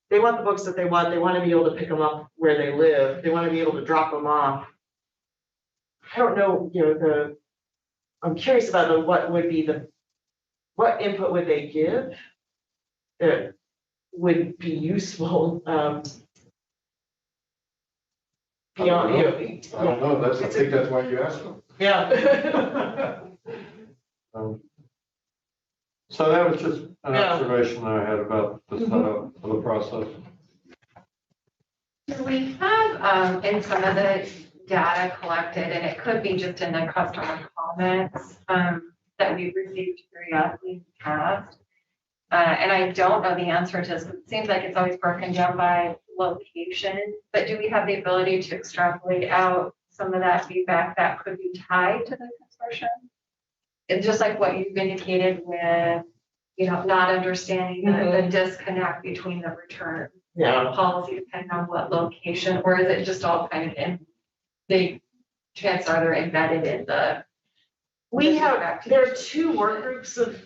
they want the books that they want. They want to be able to pick them up where they live. They want to be able to drop them off. I don't know, I'm curious about what input would they give that would be useful, beyond, I don't know, I think that's why you asked them. yeah. So that was just an Yeah. observation I had about the setup of the process. We have, in some of the data collected, and it could be just in the customer comments, that we've received periodically in the past. And I don't know the answer to this, but it seems like it's always broken down by location, but do we have the ability to extrapolate out some of that feedback that could be tied to the consortium? It's just like what you've indicated with, not understanding the disconnect between the return policy depending on what location, or is it just all kind of chances are they're embedded in the. There are two work groups in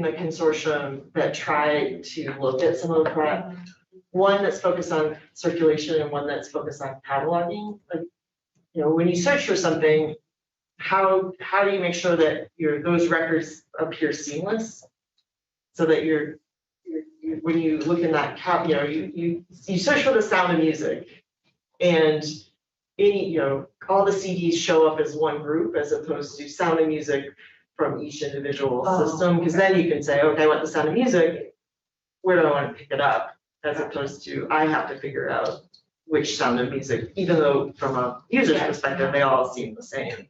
the consortium that try to look at some of that. One that's focused on circulation and one that's focused on cataloging. Like, when you search for something, how do you make sure that those records appear seamless? So that when you look in that you search for the sound of music, and all the CDs show up as one group as opposed to sound of music from each individual system, because then you can say, okay, I want the sound of music, where do I want to pick it up? As opposed to I have to figure out which sound of music, even though from a user's perspective, they all seem the same.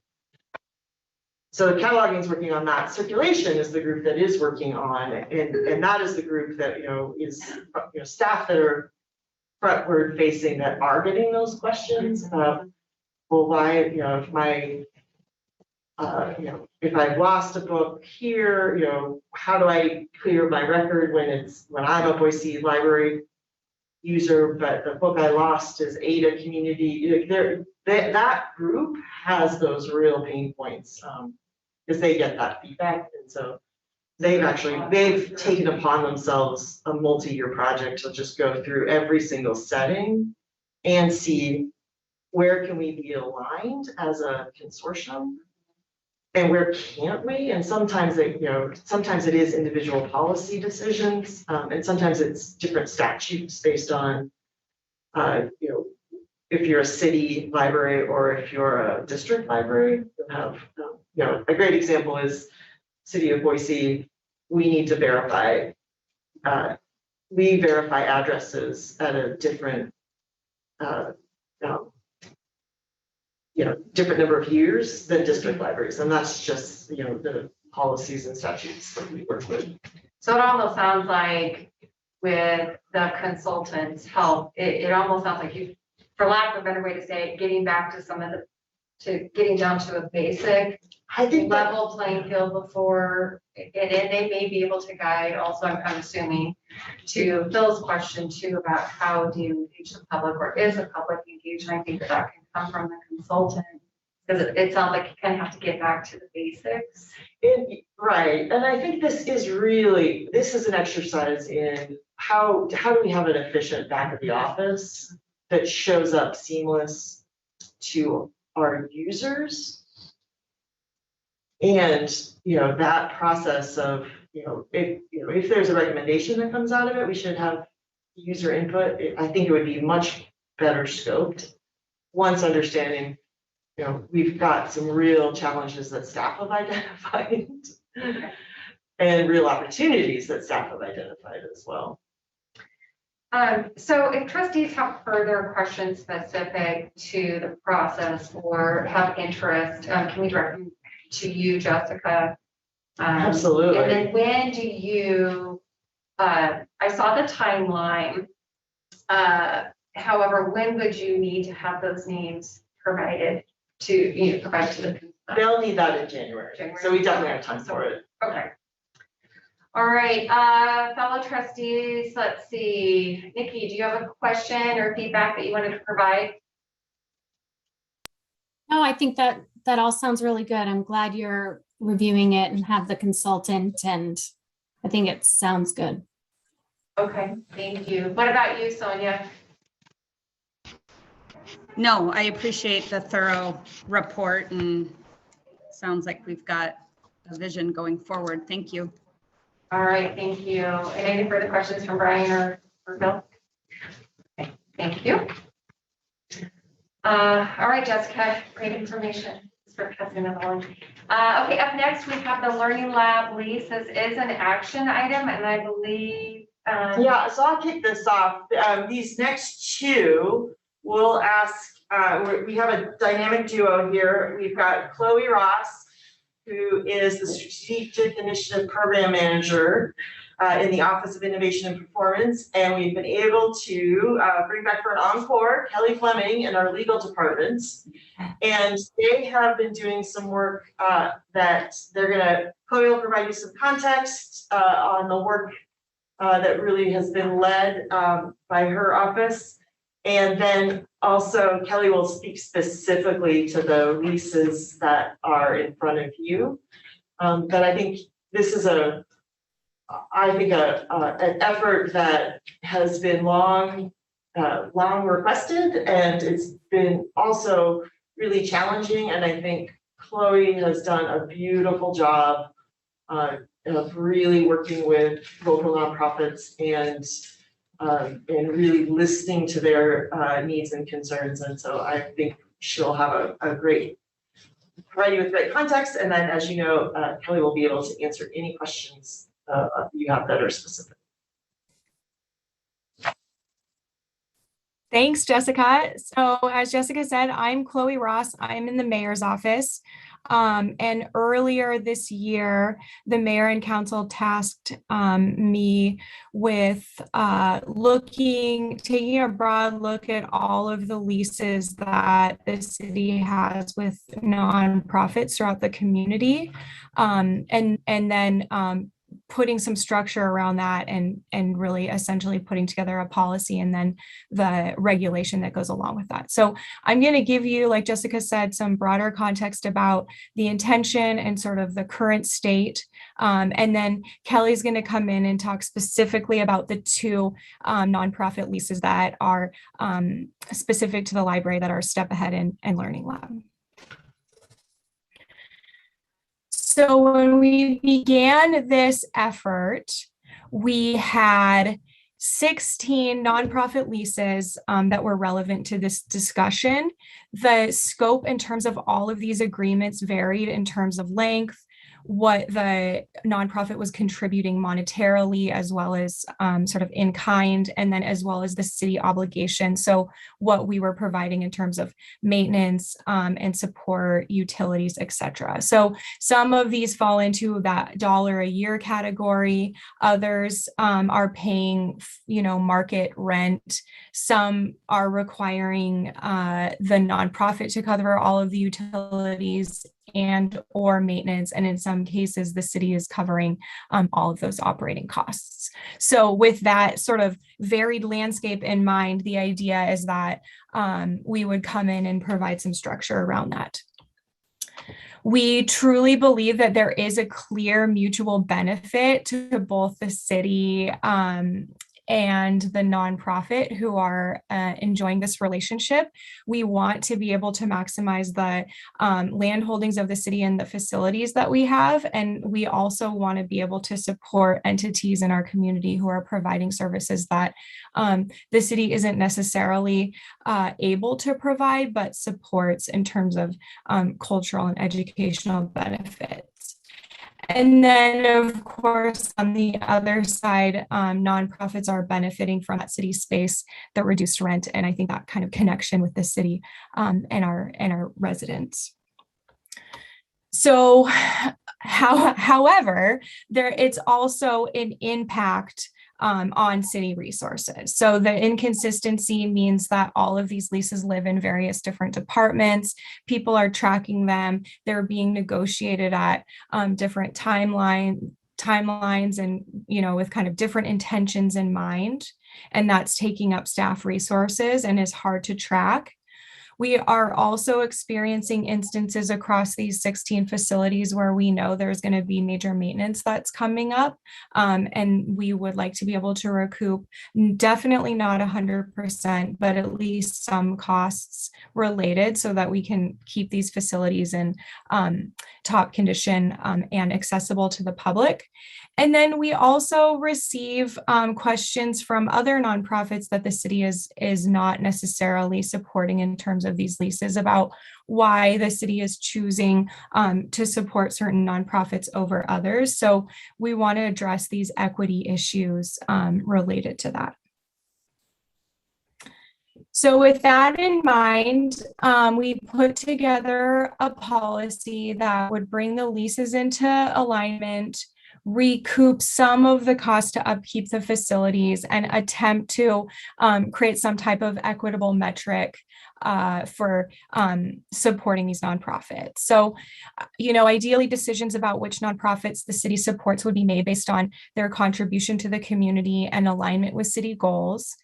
So the cataloging is working on that. Circulation is the group that is working on, and that is the group that, is, staff that are frontward facing that are getting those questions about, well, why, if I've lost a book here, how do I clear my record when I'm a Boise library user, but the book I lost is Ada community. That group has those real pain points, because they get that feedback. And so they've taken upon themselves a multi-year project to just go through every single setting and see where can we be aligned as a consortium and where can't we? And sometimes it is individual policy decisions, and sometimes it's different statutes based on, if you're a city library or if you're a district library, you have, a great example is City of Boise. We need to verify, we verify addresses at a different, different number of years than district libraries. And that's just, the policies and statutes that we work with. So it almost sounds like with the consultants' help, it almost sounds like you, for lack of a better way to say it, getting back to getting down to a basic level playing field before, and they may be able to guide also, I'm assuming, to Phil's question too about how do you engage the public, or is the public engaged? And I think that can come from the consultant, because it sounds like you kind of have to get back to the basics. Right, and I think this is an exercise in how do we have an efficient back of the office that shows up seamless to our users. And that process of if there's a recommendation that comes out of it, we should have user input. I think it would be much better scoped once understanding we've got some real challenges that staff have identified and real opportunities that staff have identified as well. So if trustees have further questions specific to the process or have interest, can we direct them to you, Jessica? Absolutely. And then when do you, I saw the timeline. However, when would you need to have those names provided to, provide to the? They'll need that in January. So we definitely have time for it. Okay. All right, fellow trustees, let's see. Nikki, do you have a question or feedback that you wanted to provide? No, I think that all sounds really good. I'm glad you're reviewing it and have the consultant, and I think it sounds good. Okay, thank you. What about you, Sonia? No, I appreciate the thorough report and sounds like we've got a vision going forward. Thank you. All right, thank you. Any further questions from Brian or Bill? Okay, thank you. All right, Jessica, great information. Thanks for passing it along. Okay, up next, we have the Learning Lab lease. This is an action item, and I believe. Yeah, so I'll kick this off. These next two, we'll ask, we have a dynamic duo here. We've got Chloe Ross, who is the Strategic Initiative Program Manager in the Office of Innovation and Performance. And we've been able to bring back for an encore Kelly Fleming in our legal departments. And they have been doing some work that Chloe will provide you some context on the work that really has been led by her office. And then also Kelly will speak specifically to the leases that are in front of you. But I think this is an effort that has been long requested, and it's been also really challenging. And I think Chloe has done a beautiful job of really working with local nonprofits and really listening to their needs and concerns. And so I think she'll have provide you with great context. And then, as you know, Kelly will be able to answer any questions you have that are specific. Thanks, Jessica. So as Jessica said, I'm Chloe Ross. I'm in the mayor's office. And earlier this year, the mayor and council tasked me with taking a broad look at all of the leases that the city has with nonprofits throughout the community, and then putting some structure around that and really essentially putting together a policy and then the regulation that goes along with that. So I'm going to give you, like Jessica said, some broader context about the intention and sort of the current state. And then Kelly's going to come in and talk specifically about the two nonprofit leases that are specific to the library that are Step Ahead and Learning Lab. So when we began this effort, we had 16 nonprofit leases that were relevant to this discussion. The scope in terms of all of these agreements varied in terms of length, what the nonprofit was contributing monetarily, as well as sort of in kind, and then as well as the city obligation. So what we were providing in terms of maintenance and support, utilities, et cetera. So some of these fall into that $1 a year category. Others are paying, market rent. Some are requiring the nonprofit to cover all of the utilities and or maintenance, and in some cases the city is covering all of those operating costs. So with that sort of varied landscape in mind, the idea is that we would come in and provide some structure around that. We truly believe that there is a clear mutual benefit to both the city and the nonprofit who are enjoying this relationship. We want to be able to maximize the land holdings of the city and the facilities that we have. And we also want to be able to support entities in our community who are providing services that the city isn't necessarily able to provide, but supports in terms of cultural and educational benefits. And then, of course, on the other side, nonprofits are benefiting from that city space, the reduced rent, and I think that kind of connection with the city and our residents. So, however, it's also an impact on city resources. So the inconsistency means that all of these leases live in various different departments. People are tracking them. They're being negotiated at different timelines and, with kind of different intentions in mind. And that's taking up staff resources and is hard to track. We are also experiencing instances across these 16 facilities where we know there's going to be major maintenance that's coming up. And we would like to be able to recoup definitely not 100%, but at least some costs related so that we can keep these facilities in top condition and accessible to the public. And then we also receive questions from other nonprofits that the city is not necessarily supporting in terms of these leases about why the city is choosing to support certain nonprofits over others. So we want to address these equity issues related to that. So with that in mind, we put together a policy that would bring the leases into alignment, recoup some of the cost to upkeep the facilities, and attempt to create some type of equitable metric for supporting these nonprofits. So, ideally decisions about which nonprofits the city supports would be made based on their contribution to the community and alignment with city goals.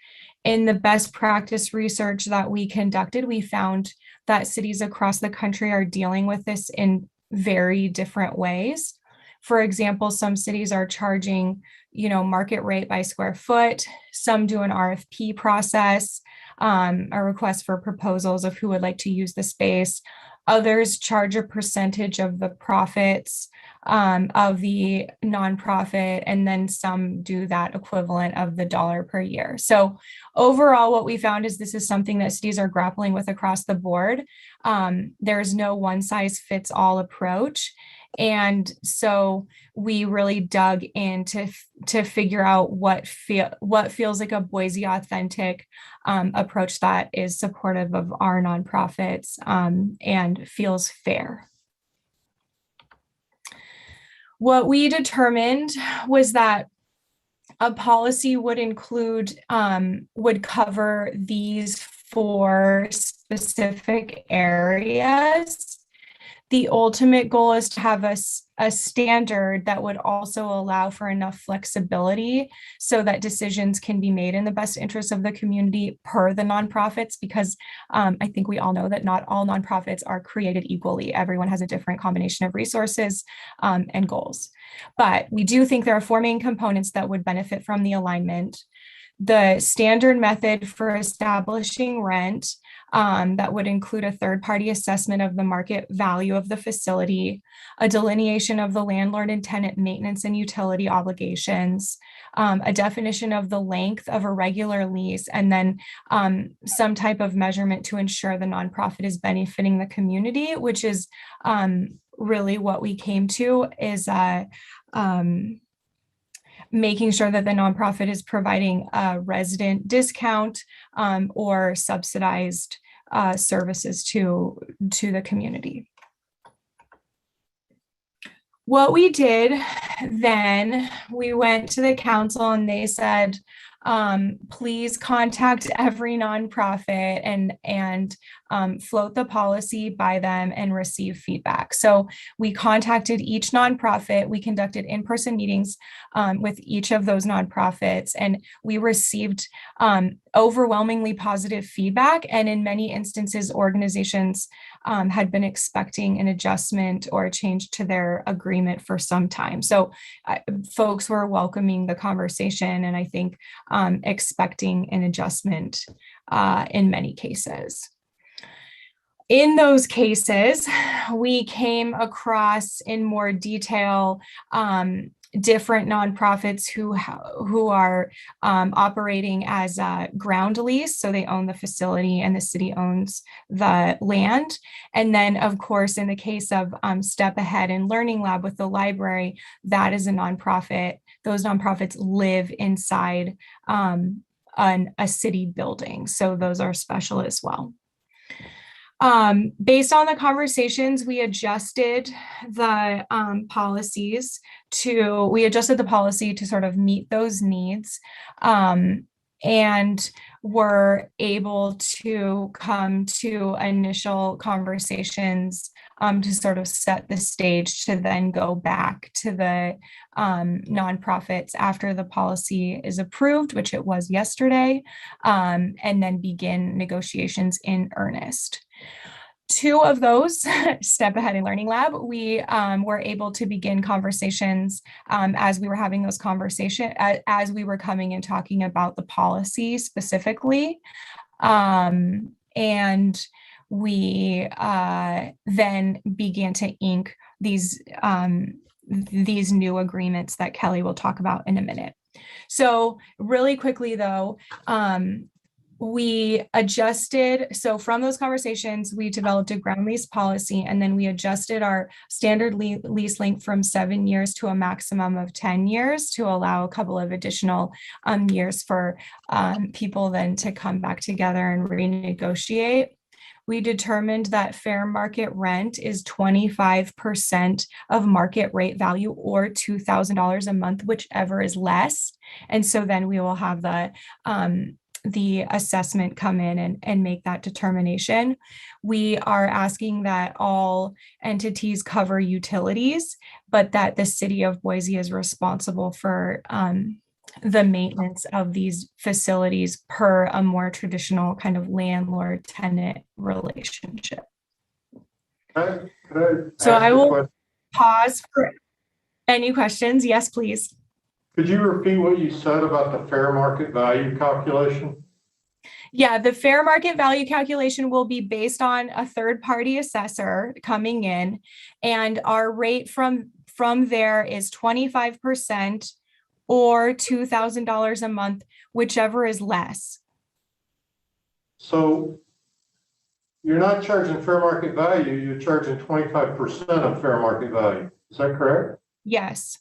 In the best practice research that we conducted, we found that cities across the country are dealing with this in very different ways. For example, some cities are charging, market rate by square foot. Some do an RFP process, a request for proposals of who would like to use the space. Others charge a percentage of the profits of the nonprofit, and then some do that equivalent of the dollar per year. So overall, what we found is this is something that cities are grappling with across the board. There's no one size fits all approach. And so we really dug in to figure out what feels like a Boise authentic approach that is supportive of our nonprofits and feels fair. What we determined was that a policy would cover these 4 specific areas. The ultimate goal is to have a standard that would also allow for enough flexibility so that decisions can be made in the best interest of the community per the nonprofits, because I think we all know that not all nonprofits are created equally. Everyone has a different combination of resources and goals. But we do think there are 4 main components that would benefit from the alignment. The standard method for establishing rent, that would include a third-party assessment of the market value of the facility, a delineation of the landlord and tenant maintenance and utility obligations, a definition of the length of a regular lease, and then some type of measurement to ensure the nonprofit is benefiting the community, which is really what we came to is making sure that the nonprofit is providing a resident discount or subsidized services to the community. What we did then, we went to the council and they said, please contact every nonprofit and float the policy by them and receive feedback. So we contacted each nonprofit. We conducted in-person meetings with each of those nonprofits, and we received overwhelmingly positive feedback. And in many instances, organizations had been expecting an adjustment or a change to their agreement for some time. So folks were welcoming the conversation, and I think expecting an adjustment in many cases. In those cases, we came across in more detail different nonprofits who are operating as a ground lease. So they own the facility and the city owns the land. And then, of course, in the case of Step Ahead and Learning Lab with the library, that is a nonprofit. Those nonprofits live inside a city building. So those are special as well. Based on the conversations, we adjusted the policy to sort of meet those needs, and were able to come to initial conversations to sort of set the stage to then go back to the nonprofits after the policy is approved, which it was yesterday, and then begin negotiations in earnest. Two of those, Step Ahead and Learning Lab, we were able to begin conversations as we were having those conversations, as we were coming and talking about the policy specifically. And we then began to ink these new agreements that Kelly will talk about in a minute. So really quickly though, we adjusted, so from those conversations, we developed a ground lease policy, and then we adjusted our standard lease length from 7 years to a maximum of 10 years to allow a couple of additional years for people then to come back together and renegotiate. We determined that fair market rent is 25% of market rate value or $2,000 a month, whichever is less. And so then we will have the assessment come in and make that determination. We are asking that all entities cover utilities, but that the city of Boise is responsible for the maintenance of these facilities per a more traditional kind of landlord-tenant relationship. So I will pause for any questions. Yes, please. Could you repeat what you said about the fair market value calculation? Yeah, the fair market value calculation will be based on a third-party assessor coming in, and our rate from there is 25% or $2,000 a month, whichever is less. So you're not charging fair market value, you're charging 25% of fair market value. Is that correct? Yes.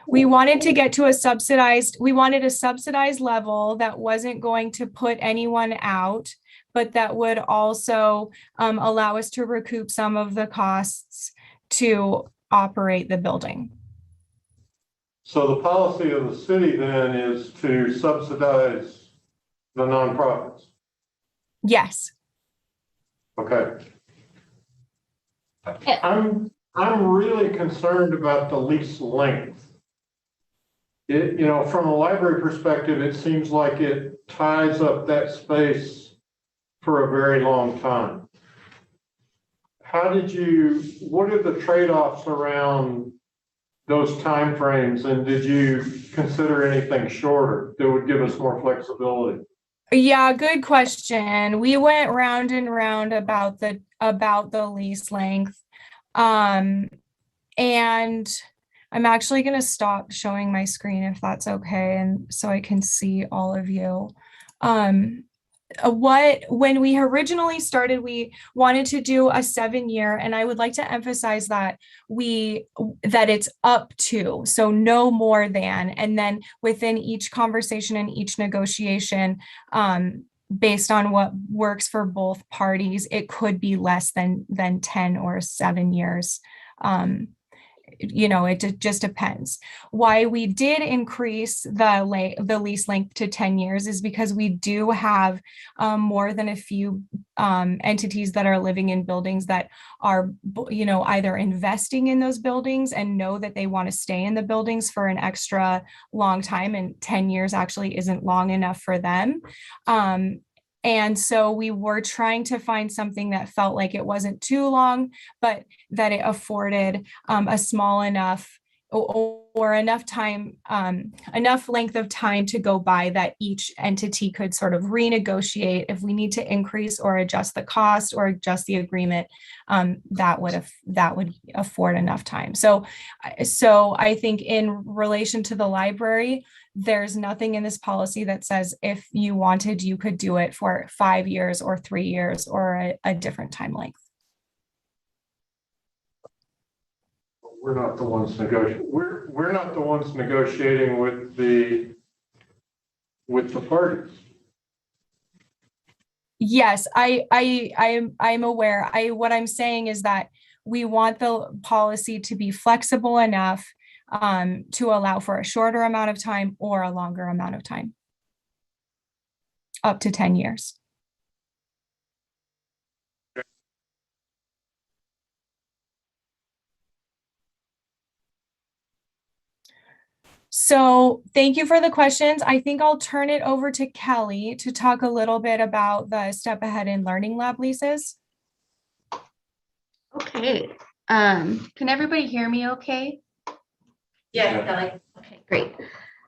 We wanted to get to a subsidized level that wasn't going to put anyone out, but that would also allow us to recoup some of the costs to operate the building. So the policy of the city then is to subsidize the nonprofits? Yes. Okay. I'm really concerned about the lease length. It, from a library perspective, it seems like it ties up that space for a very long time. What are the trade-offs around those timeframes, and did you consider anything shorter that would give us more flexibility? Yeah, good question. We went round and round about the lease length. And I'm actually going to stop showing my screen if that's okay, and so I can see all of you. When we originally started, we wanted to do a 7-year, and I would like to emphasize that it's up to, so no more than, and then within each conversation and each negotiation, based on what works for both parties, it could be less than 10 or 7 years. It just depends. Why we did increase the lease length to 10 years is because we do have more than a few entities that are living in buildings that are, either investing in those buildings and know that they want to stay in the buildings for an extra long time, and 10 years actually isn't long enough for them. And so we were trying to find something that felt like it wasn't too long, but that it afforded a small enough or enough time, enough length of time to go by that each entity could sort of renegotiate if we need to increase or adjust the cost or adjust the agreement. That would afford enough time. So I think in relation to the library, there's nothing in this policy that says if you wanted, you could do it for 5 years or 3 years or a different time length. We're not the ones negotiating. We're not the ones negotiating with the parties. Yes, I'm aware. What I'm saying is that we want the policy to be flexible enough to allow for a shorter amount of time or a longer amount of time, up to 10 years. So thank you for the questions. I think I'll turn it over to Kelly to talk a little bit about the Step Ahead in Learning Lab leases. Okay, can everybody hear me okay? Yes, Kelly. Okay, great.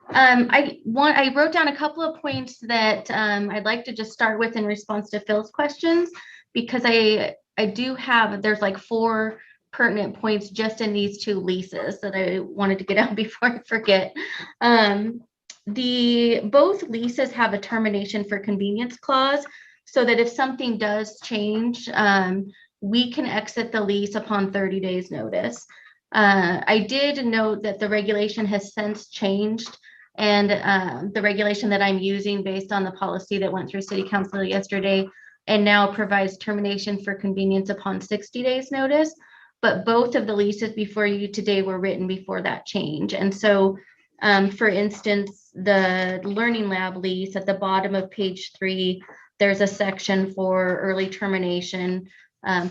I wrote down a couple of points that I'd like to just start with in response to Phil's questions, because I do have, there's like 4 pertinent points just in these 2 leases that I wanted to get out before I forget. Both leases have a termination for convenience clause, so that if something does change, we can exit the lease upon 30 days notice. I did note that the regulation has since changed, and the regulation that I'm using based on the policy that went through City Council yesterday and now provides termination for convenience upon 60 days notice. But both of the leases before you today were written before that change. And so, for instance, the Learning Lab lease at the bottom of page 3, there's a section for early termination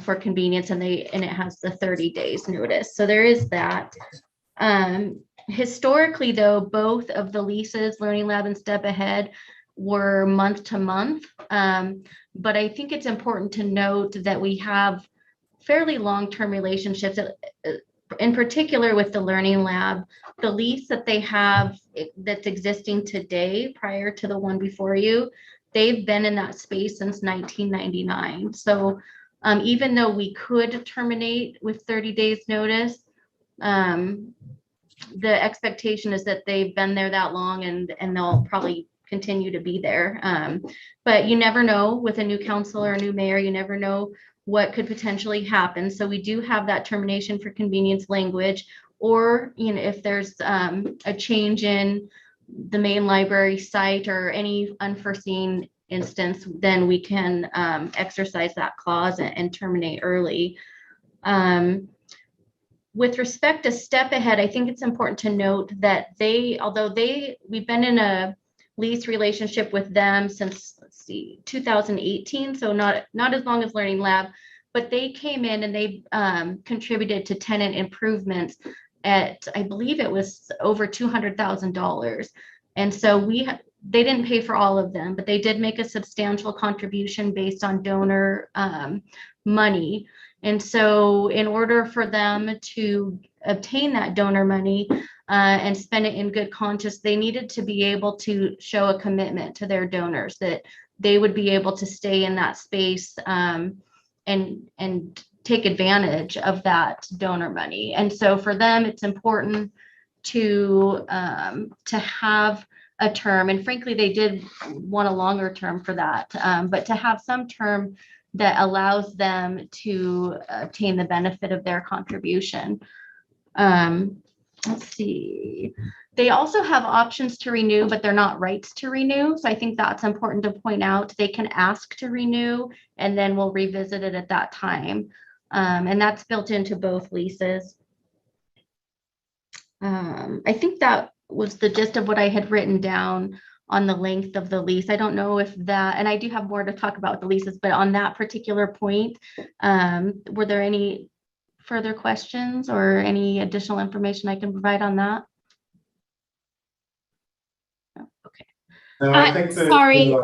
for convenience, and it has the 30 days notice. So there is that. Historically, though, both of the leases, Learning Lab and Step Ahead, were month to month. But I think it's important to note that we have fairly long-term relationships, in particular with the Learning Lab. The lease that they have that's existing today prior to the one before you, they've been in that space since 1999. So even though we could terminate with 30 days notice, the expectation is that they've been there that long, and they'll probably continue to be there. But you never know with a new council or a new mayor, you never know what could potentially happen. So we do have that termination for convenience language, or if there's a change in the main library site or any unforeseen instance, then we can exercise that clause and terminate early. With respect to Step Ahead, I think it's important to note that we've been in a lease relationship with them since, 2018, so not as long as Learning Lab, but they came in and they contributed to tenant improvements at, I believe it was over $200,000. And so they didn't pay for all of them, but they did make a substantial contribution based on donor money. And so in order for them to obtain that donor money and spend it in good conscience, they needed to be able to show a commitment to their donors that they would be able to stay in that space and take advantage of that donor money. And so for them, it's important to have a term, and frankly, they did want a longer term for that, but to have some term that allows them to obtain the benefit of their contribution. Let's see. They also have options to renew, but they're not rights to renew. So I think that's important to point out. They can ask to renew, and then we'll revisit it at that time. And that's built into both leases. I think that was the gist of what I had written down on the length of the lease. I don't know if that, and I do have more to talk about with the leases, but on that particular point, were there any further questions or any additional information I can provide on that? Oh, okay. No, I think that, sorry.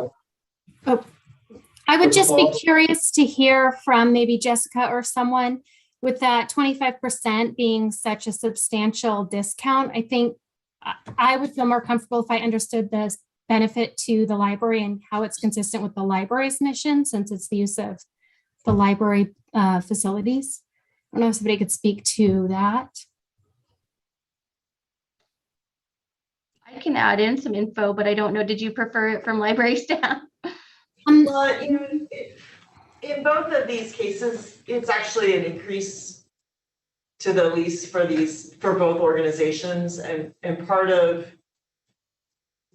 I would just be curious to hear from maybe Jessica or someone, with that 25% being such a substantial discount. I think I would feel more comfortable if I understood the benefit to the library and how it's consistent with the library's mission, since it's the use of the library facilities. I don't know if somebody could speak to that. I can add in some info, but I don't know. Did you prefer it from library staff? Well, in both of these cases, it's actually an increase to the lease for both organizations, and part of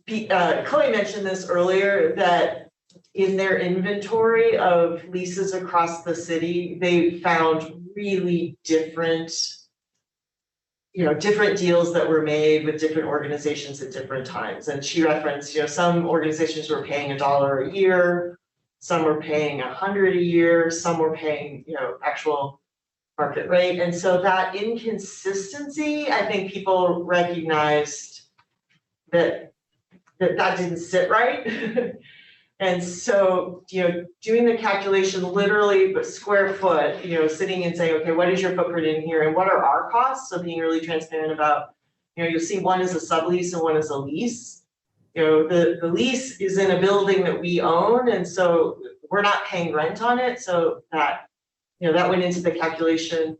Chloe mentioned this earlier, that in their inventory of leases across the city, they found really different deals that were made with different organizations at different times. And she referenced, some organizations were paying $1 a year, some were paying $100 a year, some were paying, actual market rate. And so that inconsistency, I think people recognized that didn't sit right. And so, doing the calculation literally but square foot, sitting and saying, okay, what is your footprint in here and what are our costs? So being really transparent about, you'll see one is a sublease and one is a lease. The lease is in a building that we own, and so we're not paying rent on it. So that, that went into the calculation.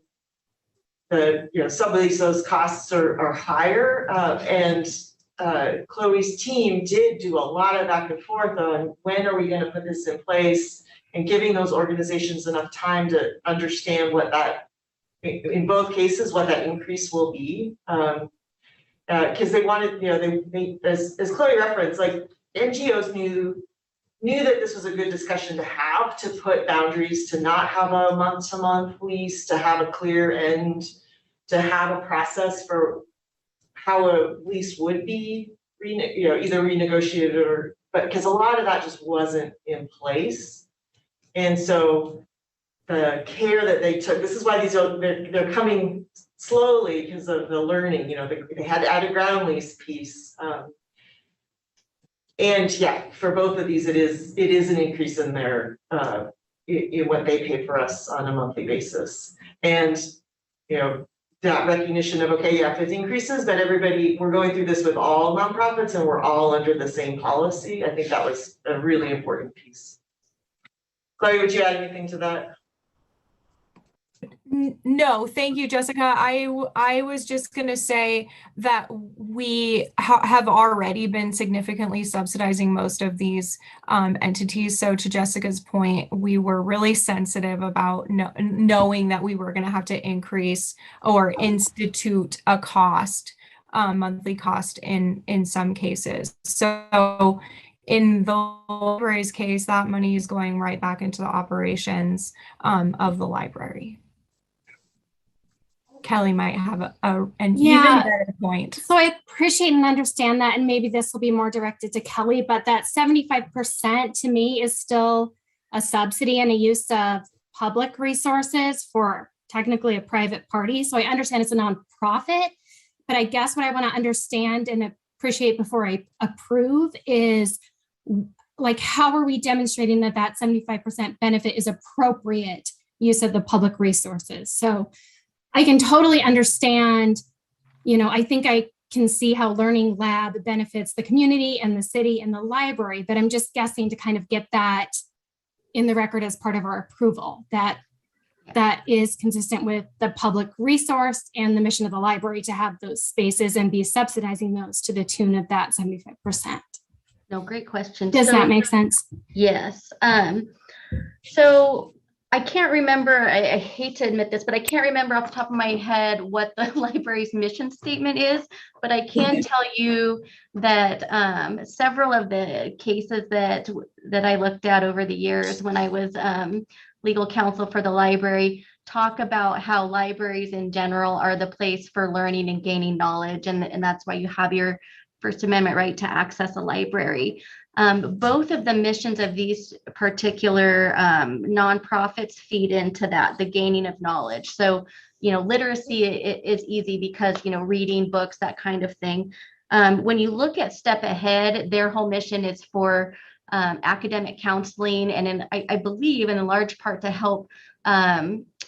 The, sublease, those costs are higher, and Chloe's team did do a lot of back and forth on when are we going to put this in place, and giving those organizations enough time to understand what that, in both cases, what that increase will be. Because they wanted, they as Chloe referenced, like NGOs knew that this was a good discussion to have, to put boundaries, to not have a month-to-month lease, to have a clear end, to have a process for how a lease would be, either renegotiated or, but because a lot of that just wasn't in place. And so the care that they took, this is why they're coming slowly because of the learning, they had to add a ground lease piece. And yeah, for both of these, it is an increase in their, in what they pay for us on a monthly basis. And, that recognition of, okay, yeah, if it increases, but everybody, we're going through this with all nonprofits and we're all under the same policy. I think that was a really important piece. Chloe, would you add anything to that? No, thank you, Jessica. I was just going to say that we have already been significantly subsidizing most of these entities. So to Jessica's point, we were really sensitive about knowing that we were going to have to increase or institute a cost, monthly cost in some cases. So in the library's case, that money is going right back into the operations of the library. Kelly might have an even better point. So I appreciate and understand that, and maybe this will be more directed to Kelly, but that 75% to me is still a subsidy and a use of public resources for technically a private party. So I understand it's a nonprofit, but I guess what I want to understand and appreciate before I approve is, like, how are we demonstrating that 75% benefit is appropriate use of the public resources? So I can totally understand, I think I can see how Learning Lab benefits the community and the city and the library, but I'm just guessing to kind of get that in the record as part of our approval, that is consistent with the public resource and the mission of the library to have those spaces and be subsidizing those to the tune of that 75%. No, great question. Does that make sense? Yes. So I can't remember, I hate to admit this, but I can't remember off the top of my head what the library's mission statement is, but I can tell you that several of the cases that I looked at over the years when I was legal counsel for the library talk about how libraries in general are the place for learning and gaining knowledge, and that's why you have your First Amendment right to access a library. Both of the missions of these particular nonprofits feed into that, the gaining of knowledge. So, literacy is easy because, reading books, that kind of thing. When you look at Step Ahead, their whole mission is for academic counseling, and I believe in a large part to help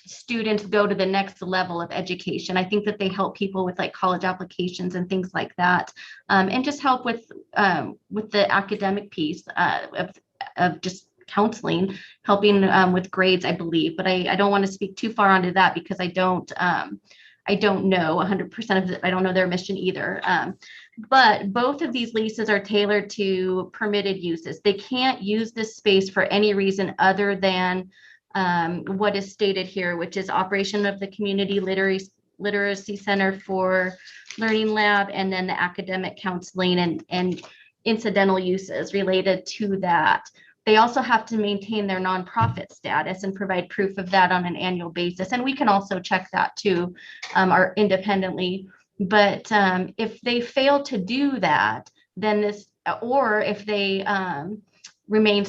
students go to the next level of education. I think that they help people with like college applications and things like that, and just help with the academic piece of just counseling, helping with grades, I believe. But I don't want to speak too far onto that because I don't know 100% of it. I don't know their mission either. But both of these leases are tailored to permitted uses. They can't use this space for any reason other than what is stated here, which is operation of the community literacy center for Learning Lab, and then the academic counseling and incidental uses related to that. They also have to maintain their nonprofit status and provide proof of that on an annual basis. And we can also check that too, independently. But if they fail to do that, then or if they remain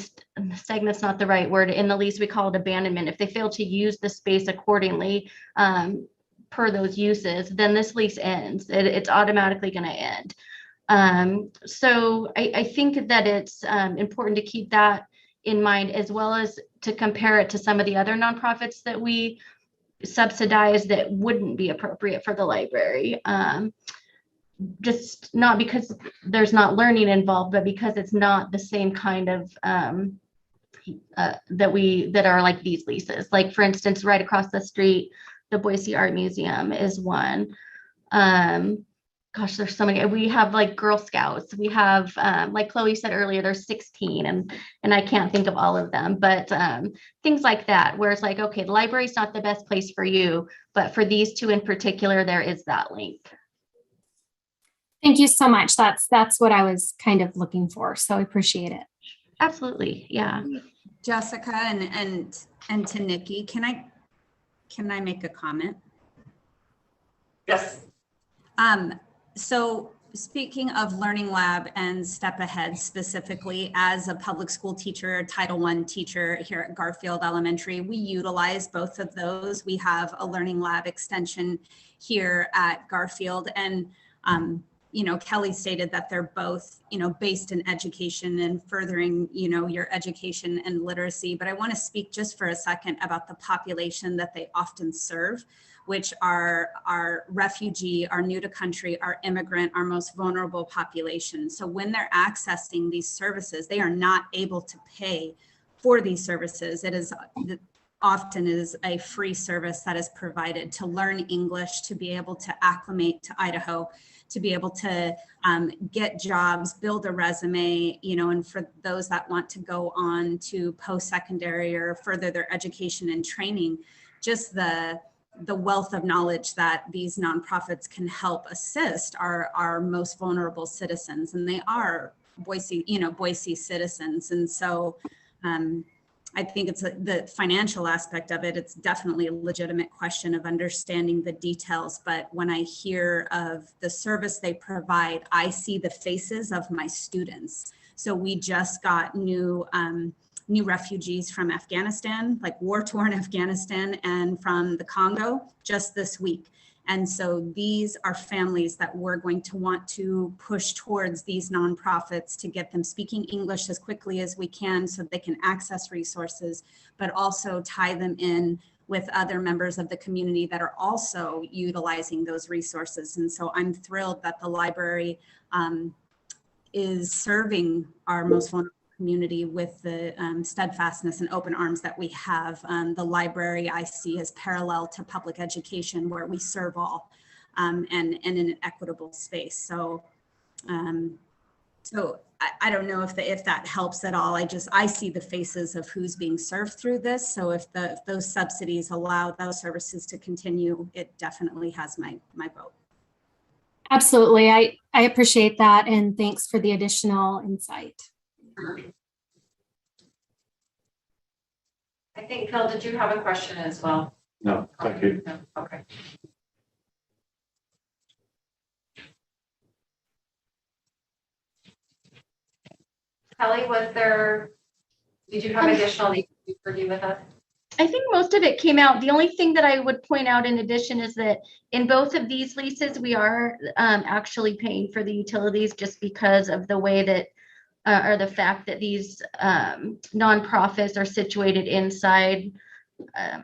stagnant's not the right word. In the lease, we call it abandonment. If they fail to use the space accordingly per those uses, then this lease ends. It's automatically going to end. So I think that it's important to keep that in mind, as well as to compare it to some of the other nonprofits that we subsidize that wouldn't be appropriate for the library. Just not because there's not learning involved, but because it's not the same kind of that are like these leases. Like, for instance, right across the street, the Boise Art Museum is one. Gosh, there's so many. We have like Girl Scouts. We have, like Chloe said earlier, there's 16, and I can't think of all of them, but things like that, where it's like, okay, the library's not the best place for you, but for these two in particular, there is that link. Thank you so much. That's what I was kind of looking for. So I appreciate it. Absolutely. Yeah. Jessica and to Nikki, can I make a comment? Yes. So speaking of Learning Lab and Step Ahead specifically, as a public school teacher, Title I teacher here at Garfield Elementary, we utilize both of those. We have a Learning Lab extension here at Garfield, and Kelly stated that they're both, based in education and furthering, your education and literacy. But I want to speak just for a second about the population that they often serve, which are our refugee, our new to country, our immigrant, our most vulnerable population. So when they're accessing these services, they are not able to pay for these services. It is often is a free service that is provided to learn English, to be able to acclimate to Idaho, to be able to get jobs, build a resume, and for those that want to go on to post-secondary or further their education and training, just the wealth of knowledge that these nonprofits can help assist our most vulnerable citizens. And they are Boise citizens. And so I think it's the financial aspect of it. It's definitely a legitimate question of understanding the details. But when I hear of the service they provide, I see the faces of my students. So we just got new refugees from Afghanistan, like war-torn Afghanistan, and from the Congo just this week. And so these are families that we're going to want to push towards these nonprofits to get them speaking English as quickly as we can so they can access resources, but also tie them in with other members of the community that are also utilizing those resources. And so I'm thrilled that the library is serving our most vulnerable community with the steadfastness and open arms that we have. The library I see as parallel to public education, where we serve all and in an equitable space. So I don't know if that helps at all. I see the faces of who's being served through this. So if those subsidies allow those services to continue, it definitely has my vote. Absolutely. I appreciate that. And thanks for the additional insight. I think, Phil, did you have a question as well? No, thank you. No, okay. Kelly, did you have additional that you could review with us? I think most of it came out. The only thing that I would point out in addition is that in both of these leases, we are actually paying for the utilities just because of the way that or the fact that these nonprofits are situated inside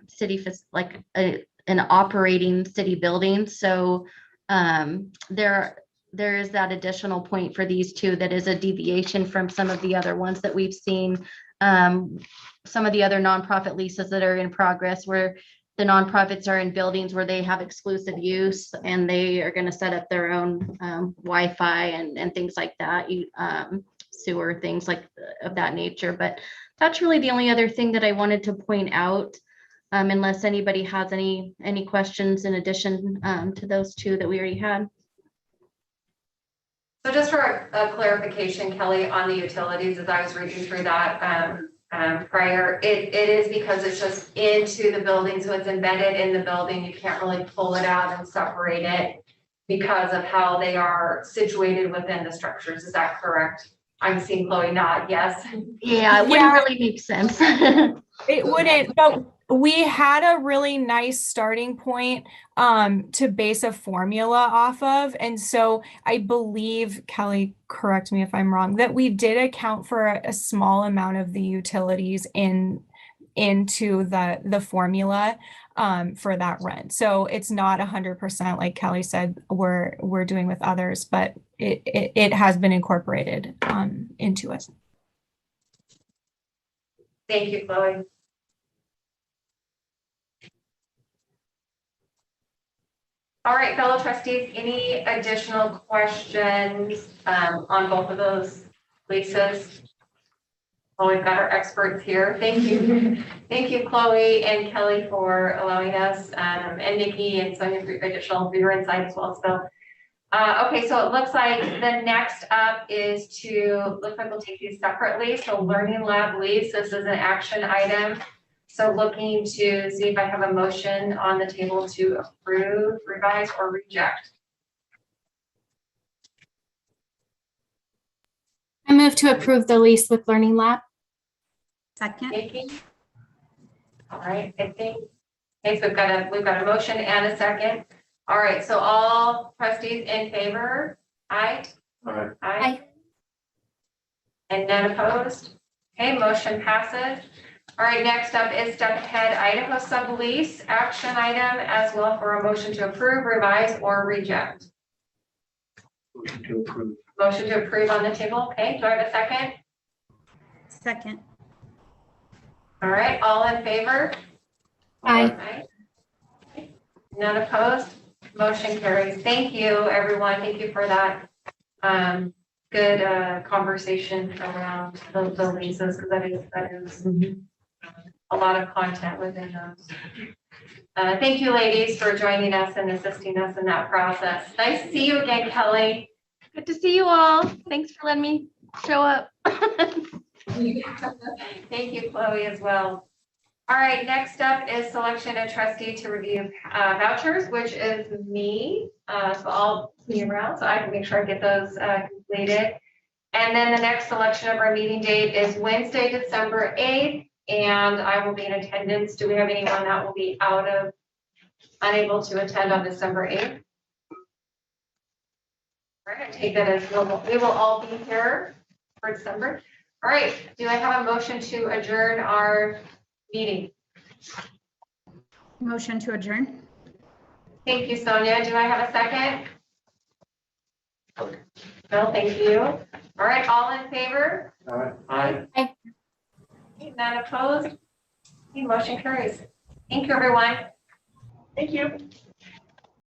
city, like an operating city building. So there is that additional point for these two that is a deviation from some of the other ones that we've seen. Some of the other nonprofit leases that are in progress where the nonprofits are in buildings where they have exclusive use and they are going to set up their own Wi-Fi and things like that. Sewer, things like of that nature. But that's really the only other thing that I wanted to point out, unless anybody has any questions in addition to those two that we already had. So just for a clarification, Kelly, on the utilities, as I was reading through that prior, it is because it's just into the building, so it's embedded in the building. You can't really pull it out and separate it because of how they are situated within the structures. Is that correct? I'm seeing Chloe nod, yes. Yeah, it wouldn't really make sense. It wouldn't, but we had a really nice starting point to base a formula off of. And so I believe, Kelly, correct me if I'm wrong, that we did account for a small amount of the utilities into the formula for that rent. So it's not 100% like Kelly said we're doing with others, but it has been incorporated into it. Thank you, Chloe. All right, fellow trustees, any additional questions on both of those leases? Well, we've got our experts here. Thank you. Thank you, Chloe and Kelly, for allowing us, and Nikki and Sonia for additional viewer insight as well. So, okay, so it looks like the next up is looks like we'll take these separately. So Learning Lab lease, this is an action item. So looking to see if I have a motion on the table to approve, revise, or reject. I move to approve the lease with Learning Lab. Second. Nikki? All right, I think, okay, so we've got a motion and a second. All right, so all trustees in favor? Aye? Aye. Aye. And none opposed? Okay, motion passes. All right, next up is Step Ahead Idaho sublease action item as well for a motion to approve, revise, or reject. Motion to approve. Motion to approve on the table. Okay, do I have a second? Second. All right, all in favor? Aye. Aye. None opposed? Motion carries. Thank you, everyone. Thank you for that good conversation around the leases, because that is a lot of content within those. Thank you, ladies, for joining us and assisting us in that process. Nice to see you again, Kelly. Good to see you all. Thanks for letting me show up. Thank you, Chloe, as well. All right, next up is selection of trustee to review vouchers, which is me. So I'll be around so I can make sure I get those completed. And then the next selection of our meeting date is Wednesday, December 8th, and I will be in attendance. Do we have anyone that will be unable to attend on December 8th? All right, I take that as we will all be here for December. All right, do I have a motion to adjourn our meeting? Motion to adjourn. Thank you, Sonia. Do I have a second? Bill, thank you. All right, all in favor? Aye. None opposed? The motion carries. Thank you, everyone. Thank you.